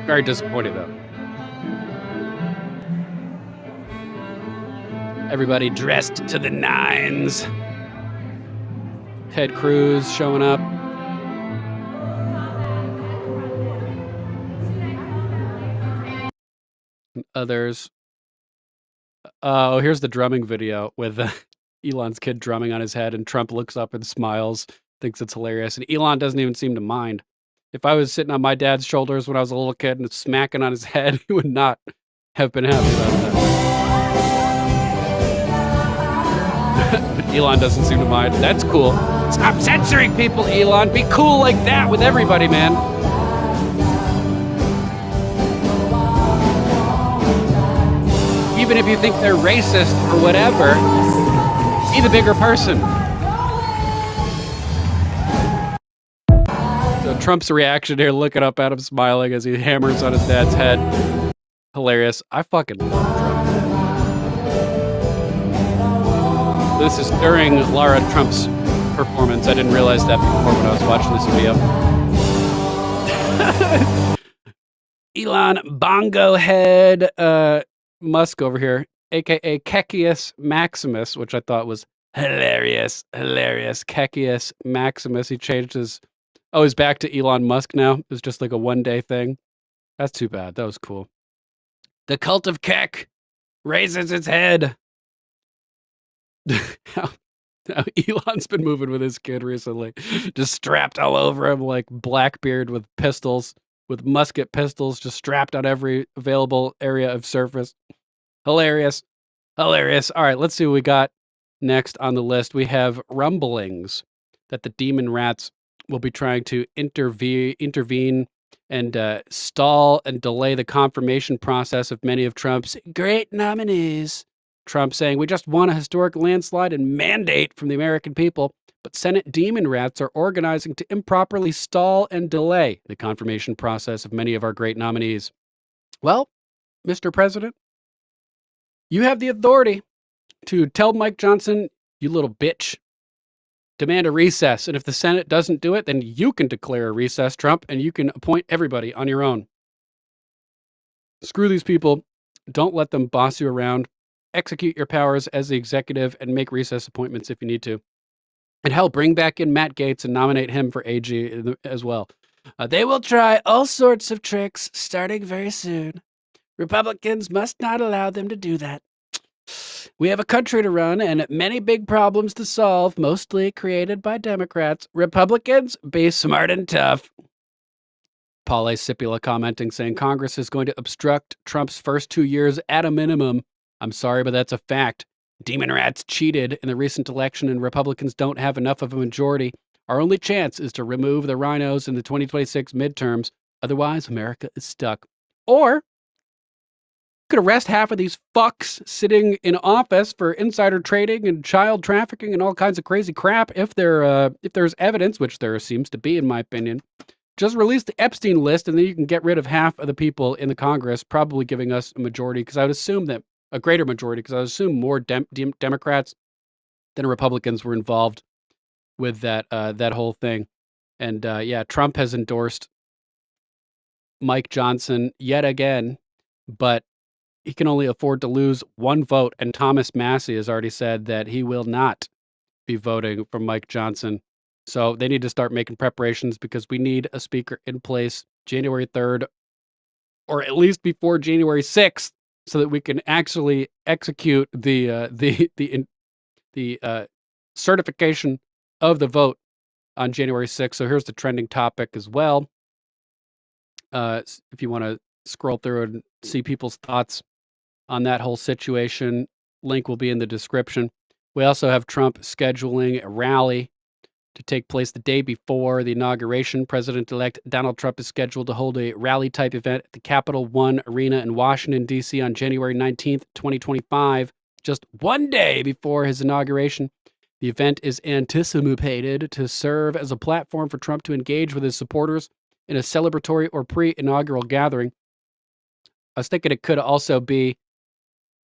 [SPEAKER 4] Very disappointed, though. Everybody dressed to the nines. Ted Cruz showing up. Others. Oh, here's the drumming video with Elon's kid drumming on his head, and Trump looks up and smiles, thinks it's hilarious, and Elon doesn't even seem to mind. If I was sitting on my dad's shoulders when I was a little kid and smacking on his head, he would not have been happy about that. But Elon doesn't seem to mind. That's cool. Stop censoring people, Elon. Be cool like that with everybody, man. Even if you think they're racist or whatever, be the bigger person. So Trump's reaction here, looking up at him, smiling as he hammers on his dad's head. Hilarious. I fucking love Trump. This is during Lara Trump's performance. I didn't realize that before when I was watching this video. Elon Bongo Head Musk over here, aka Kekius Maximus, which I thought was hilarious. Kekius Maximus. He changed his. Oh, he's back to Elon Musk now. It was just like a one-day thing. That's too bad. That was cool. The cult of Kek raises its head. How Elon's been moving with his kid recently. Just strapped all over him like Blackbeard with pistols, with musket pistols, just strapped on every available area of surface. Hilarious. All right, let's see what we got next on the list. We have rumblings that the demon rats will be trying to intervene and stall and delay the confirmation process of many of Trump's great nominees. Trump saying, we just won a historic landslide and mandate from the American people, but Senate demon rats are organizing to improperly stall and delay the confirmation process of many of our great nominees. Well, Mr. President, you have the authority to tell Mike Johnson, you little bitch, demand a recess. And if the Senate doesn't do it, then you can declare a recess, Trump, and you can appoint everybody on your own. Screw these people. Don't let them boss you around. Execute your powers as the executive and make recess appointments if you need to. And hell, bring back in Matt Gaetz and nominate him for AG as well. They will try all sorts of tricks starting very soon. Republicans must not allow them to do that. We have a country to run and many big problems to solve, mostly created by Democrats. Republicans, be smart and tough. Paul A. Cipula commenting, saying Congress is going to obstruct Trump's first 2 years at a minimum. I'm sorry, but that's a fact. Demon rats cheated in the recent election and Republicans don't have enough of a majority. Our only chance is to remove the rhinos in the 2026 midterms. Otherwise, America is stuck. Or could arrest half of these fucks sitting in office for insider trading and child trafficking and all kinds of crazy crap if there's evidence, which there seems to be, in my opinion. Just release the Epstein list, and then you can get rid of half of the people in the Congress, probably giving us a majority, because I would assume that a greater majority, because I would assume more Democrats than Republicans were involved with that whole thing. And yeah, Trump has endorsed Mike Johnson yet again, but he can only afford to lose one vote. And Thomas Massie has already said that he will not be voting for Mike Johnson. So they need to start making preparations because we need a speaker in place January 3rd, or at least before January 6th, so that we can actually execute the certification of the vote on January 6th. So here's the trending topic as well. If you want to scroll through and see people's thoughts on that whole situation, link will be in the description. We also have Trump scheduling a rally to take place the day before the inauguration. President-elect Donald Trump is scheduled to hold a rally-type event at the Capital One Arena in Washington, D.C. on January 19th, 2025, just one day before his inauguration. The event is anticipated to serve as a platform for Trump to engage with his supporters in a celebratory or pre-inaugural gathering. I was thinking it could also be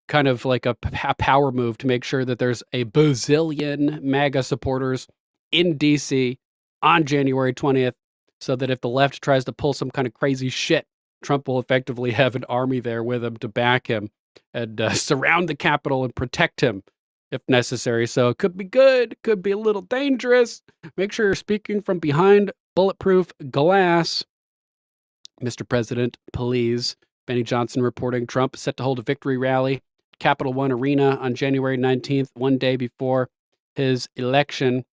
[SPEAKER 4] kind of like a power move to make sure that there's a bazillion MAGA supporters in DC on January 20th, so that if the left tries to pull some kind of crazy shit, Trump will effectively have an army there with him to back him and surround the Capitol and protect him if necessary. So it could be good, could be a little dangerous. Make sure you're speaking from behind bulletproof glass. Mr. President, please. Benny Johnson reporting Trump set to hold a victory rally at Capital One Arena on January 19th, one day before his election.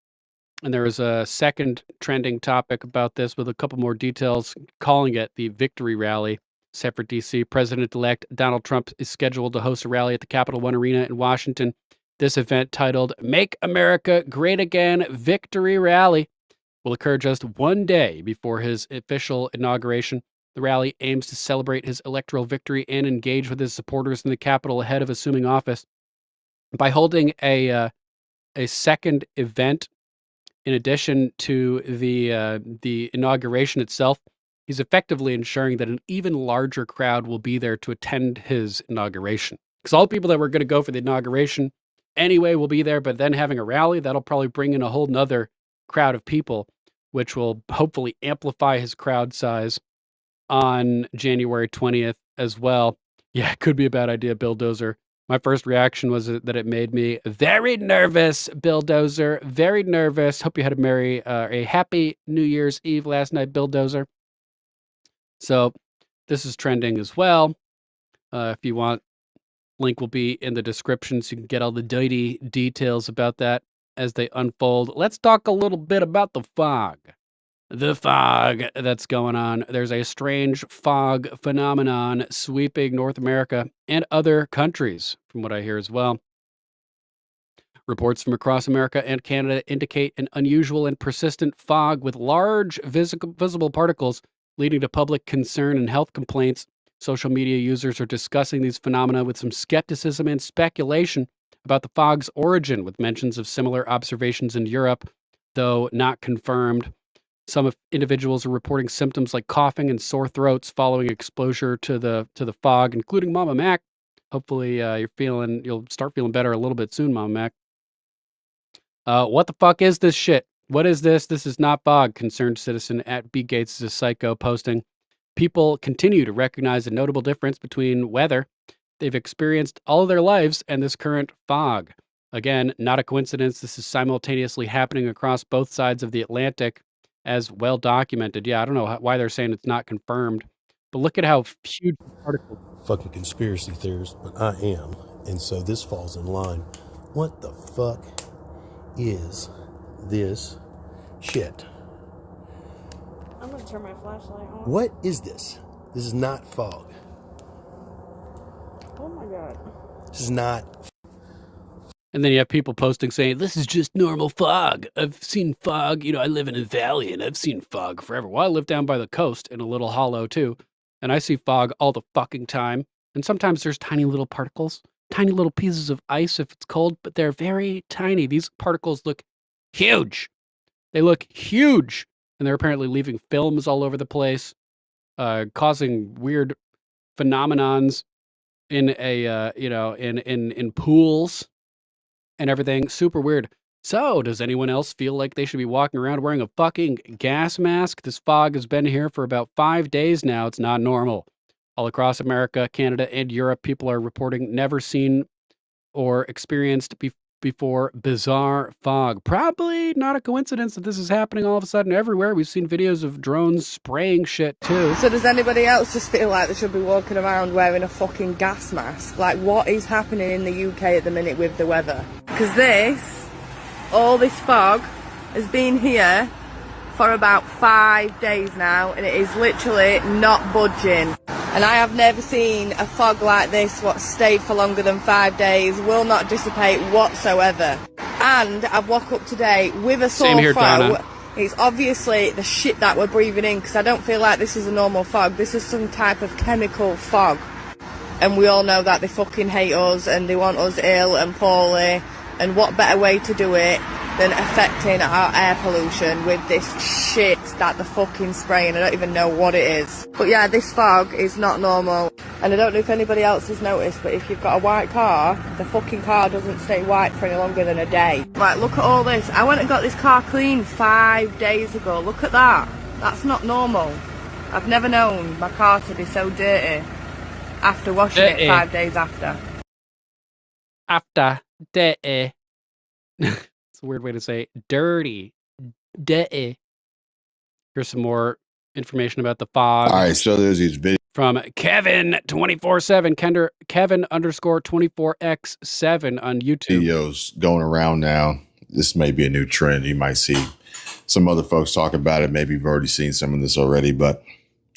[SPEAKER 4] And there was a second trending topic about this with a couple more details, calling it the victory rally. Set for D.C., President-elect Donald Trump is scheduled to host a rally at the Capital One Arena in Washington. This event, titled Make America Great Again Victory Rally, will occur just one day before his official inauguration. The rally aims to celebrate his electoral victory and engage with his supporters in the Capitol ahead of assuming office. By holding a second event In addition to the inauguration itself, he's effectively ensuring that an even larger crowd will be there to attend his inauguration. Because all the people that were going to go for the inauguration anyway will be there, but then having a rally, that'll probably bring in a whole nother crowd of people, which will hopefully amplify his crowd size on January 20th as well. Yeah, it could be a bad idea, Billdozer. My first reaction was that it made me very nervous, Billdozer. Very nervous. Hope you had a happy New Year's Eve last night, Billdozer. So this is trending as well. If you want, link will be in the description so you can get all the dirty details about that as they unfold. Let's talk a little bit about the fog. The fog that's going on. There's a strange fog phenomenon sweeping North America and other countries, from what I hear as well. Reports from across America and Canada indicate an unusual and persistent fog with large visible particles leading to public concern and health complaints. Social media users are discussing these phenomena with some skepticism and speculation about the fog's origin, with mentions of similar observations in Europe, though not confirmed. Some individuals are reporting symptoms like coughing and sore throats following exposure to the fog, including Mama Mac. Hopefully, you'll start feeling better a little bit soon, Mama Mac. What the fuck is this shit? What is this? This is not fog. Concerned citizen at B Gates is a psycho posting. People continue to recognize a notable difference between weather they've experienced all of their lives and this current fog. Again, not a coincidence. This is simultaneously happening across both sides of the Atlantic, as well documented. Yeah, I don't know why they're saying it's not confirmed, but look at how huge the particles.
[SPEAKER 3] Fucking conspiracy theorist, but I am, and so this falls in line. What the fuck is this shit?
[SPEAKER 6] I'm gonna turn my flashlight on.
[SPEAKER 3] What is this? This is not fog.
[SPEAKER 6] Oh my god.
[SPEAKER 3] This is not.
[SPEAKER 4] And then you have people posting saying, this is just normal fog. I've seen fog. I live in a valley and I've seen fog forever. Well, I live down by the coast in a little hollow too. And I see fog all the fucking time. And sometimes there's tiny little particles, tiny little pieces of ice if it's cold, but they're very tiny. These particles look huge. They look huge. And they're apparently leaving films all over the place, causing weird phenomenons in in pools and everything. Super weird. So, does anyone else feel like they should be walking around wearing a fucking gas mask? This fog has been here for about 5 days now. It's not normal. All across America, Canada, and Europe, people are reporting never seen or experienced before bizarre fog. Probably not a coincidence that this is happening all of a sudden everywhere. We've seen videos of drones spraying shit too.
[SPEAKER 6] So does anybody else just feel like they should be walking around wearing a fucking gas mask? Like, what is happening in the UK at the minute with the weather? Because all this fog has been here for about 5 days now, and it is literally not budging. And I have never seen a fog like this, what stayed for longer than 5 days, will not dissipate whatsoever. And I've woke up today with a sore throat. Donna. It's obviously the shit that we're breathing in, because I don't feel like this is a normal fog. This is some type of chemical fog. And we all know that they fucking hate us and they want us ill and poorly. And what better way to do it than affecting our air pollution with this shit that they're fucking spraying. I don't even know what it is. But yeah, this fog is not normal. And I don't know if anybody else has noticed, but if you've got a white car, the fucking car doesn't stay white for any longer than a day. Right, look at all this. I went and got this car cleaned 5 days ago. Look at that. That's not normal. I've never known my car to be so dirty after washing it 5 days after.
[SPEAKER 4] After dirty. It's a weird way to say dirty. Dirty. Here's some more information about the fog.
[SPEAKER 23] All right, so there's these videos
[SPEAKER 4] from Kevin247, Kevin_24x7 on YouTube.
[SPEAKER 23] Videos going around now. This may be a new trend. You might see some other folks talk about it. Maybe you've already seen some of this already, but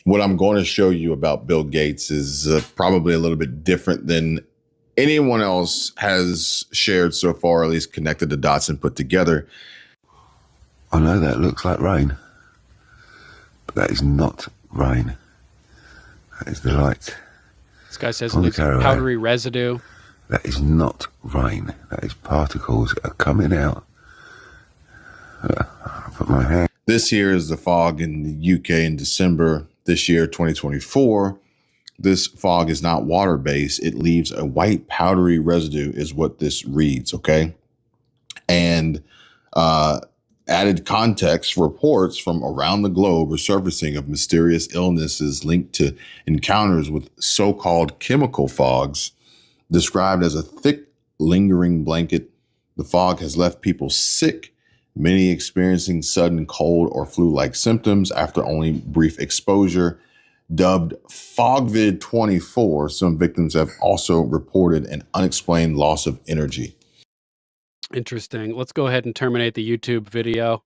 [SPEAKER 23] what I'm going to show you about Bill Gates is probably a little bit different than anyone else has shared so far, at least connected the dots and put together.
[SPEAKER 24] I know that looks like rain, but that is not rain. That is the light.
[SPEAKER 4] This guy says it's powdery residue.
[SPEAKER 24] That is not rain. That is particles that are coming out Put my hand.
[SPEAKER 23] This here is the fog in the UK in December this year, 2024. This fog is not water-based. It leaves a white powdery residue is what this reads, okay? And added context, reports from around the globe are surfacing of mysterious illnesses linked to encounters with so-called chemical fogs. Described as a thick, lingering blanket, the fog has left people sick, many experiencing sudden cold or flu-like symptoms after only brief exposure. Dubbed FogVid24, some victims have also reported an unexplained loss of energy.
[SPEAKER 4] Interesting. Let's go ahead and terminate the YouTube video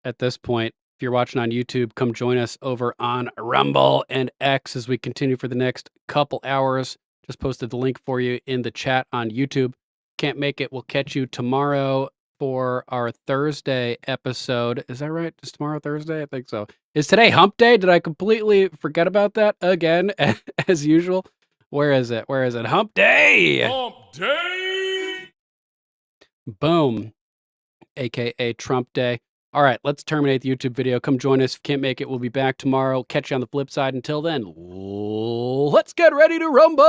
[SPEAKER 4] at this point. If you're watching on YouTube, come join us over on Rumble and X as we continue for the next couple hours. Just posted the link for you in the chat on YouTube. Can't make it, we'll catch you tomorrow for our Thursday episode. Is that right? Is tomorrow Thursday? I think so. Is today hump day? Did I completely forget about that again, as usual? Where is it? Where is it? Hump day!
[SPEAKER 7] Hump day!
[SPEAKER 4] Boom. AKA Trump Day. All right, let's terminate the YouTube video. Come join us. If you can't make it, we'll be back tomorrow. Catch you on the flip side. Until then, let's get ready to rumble!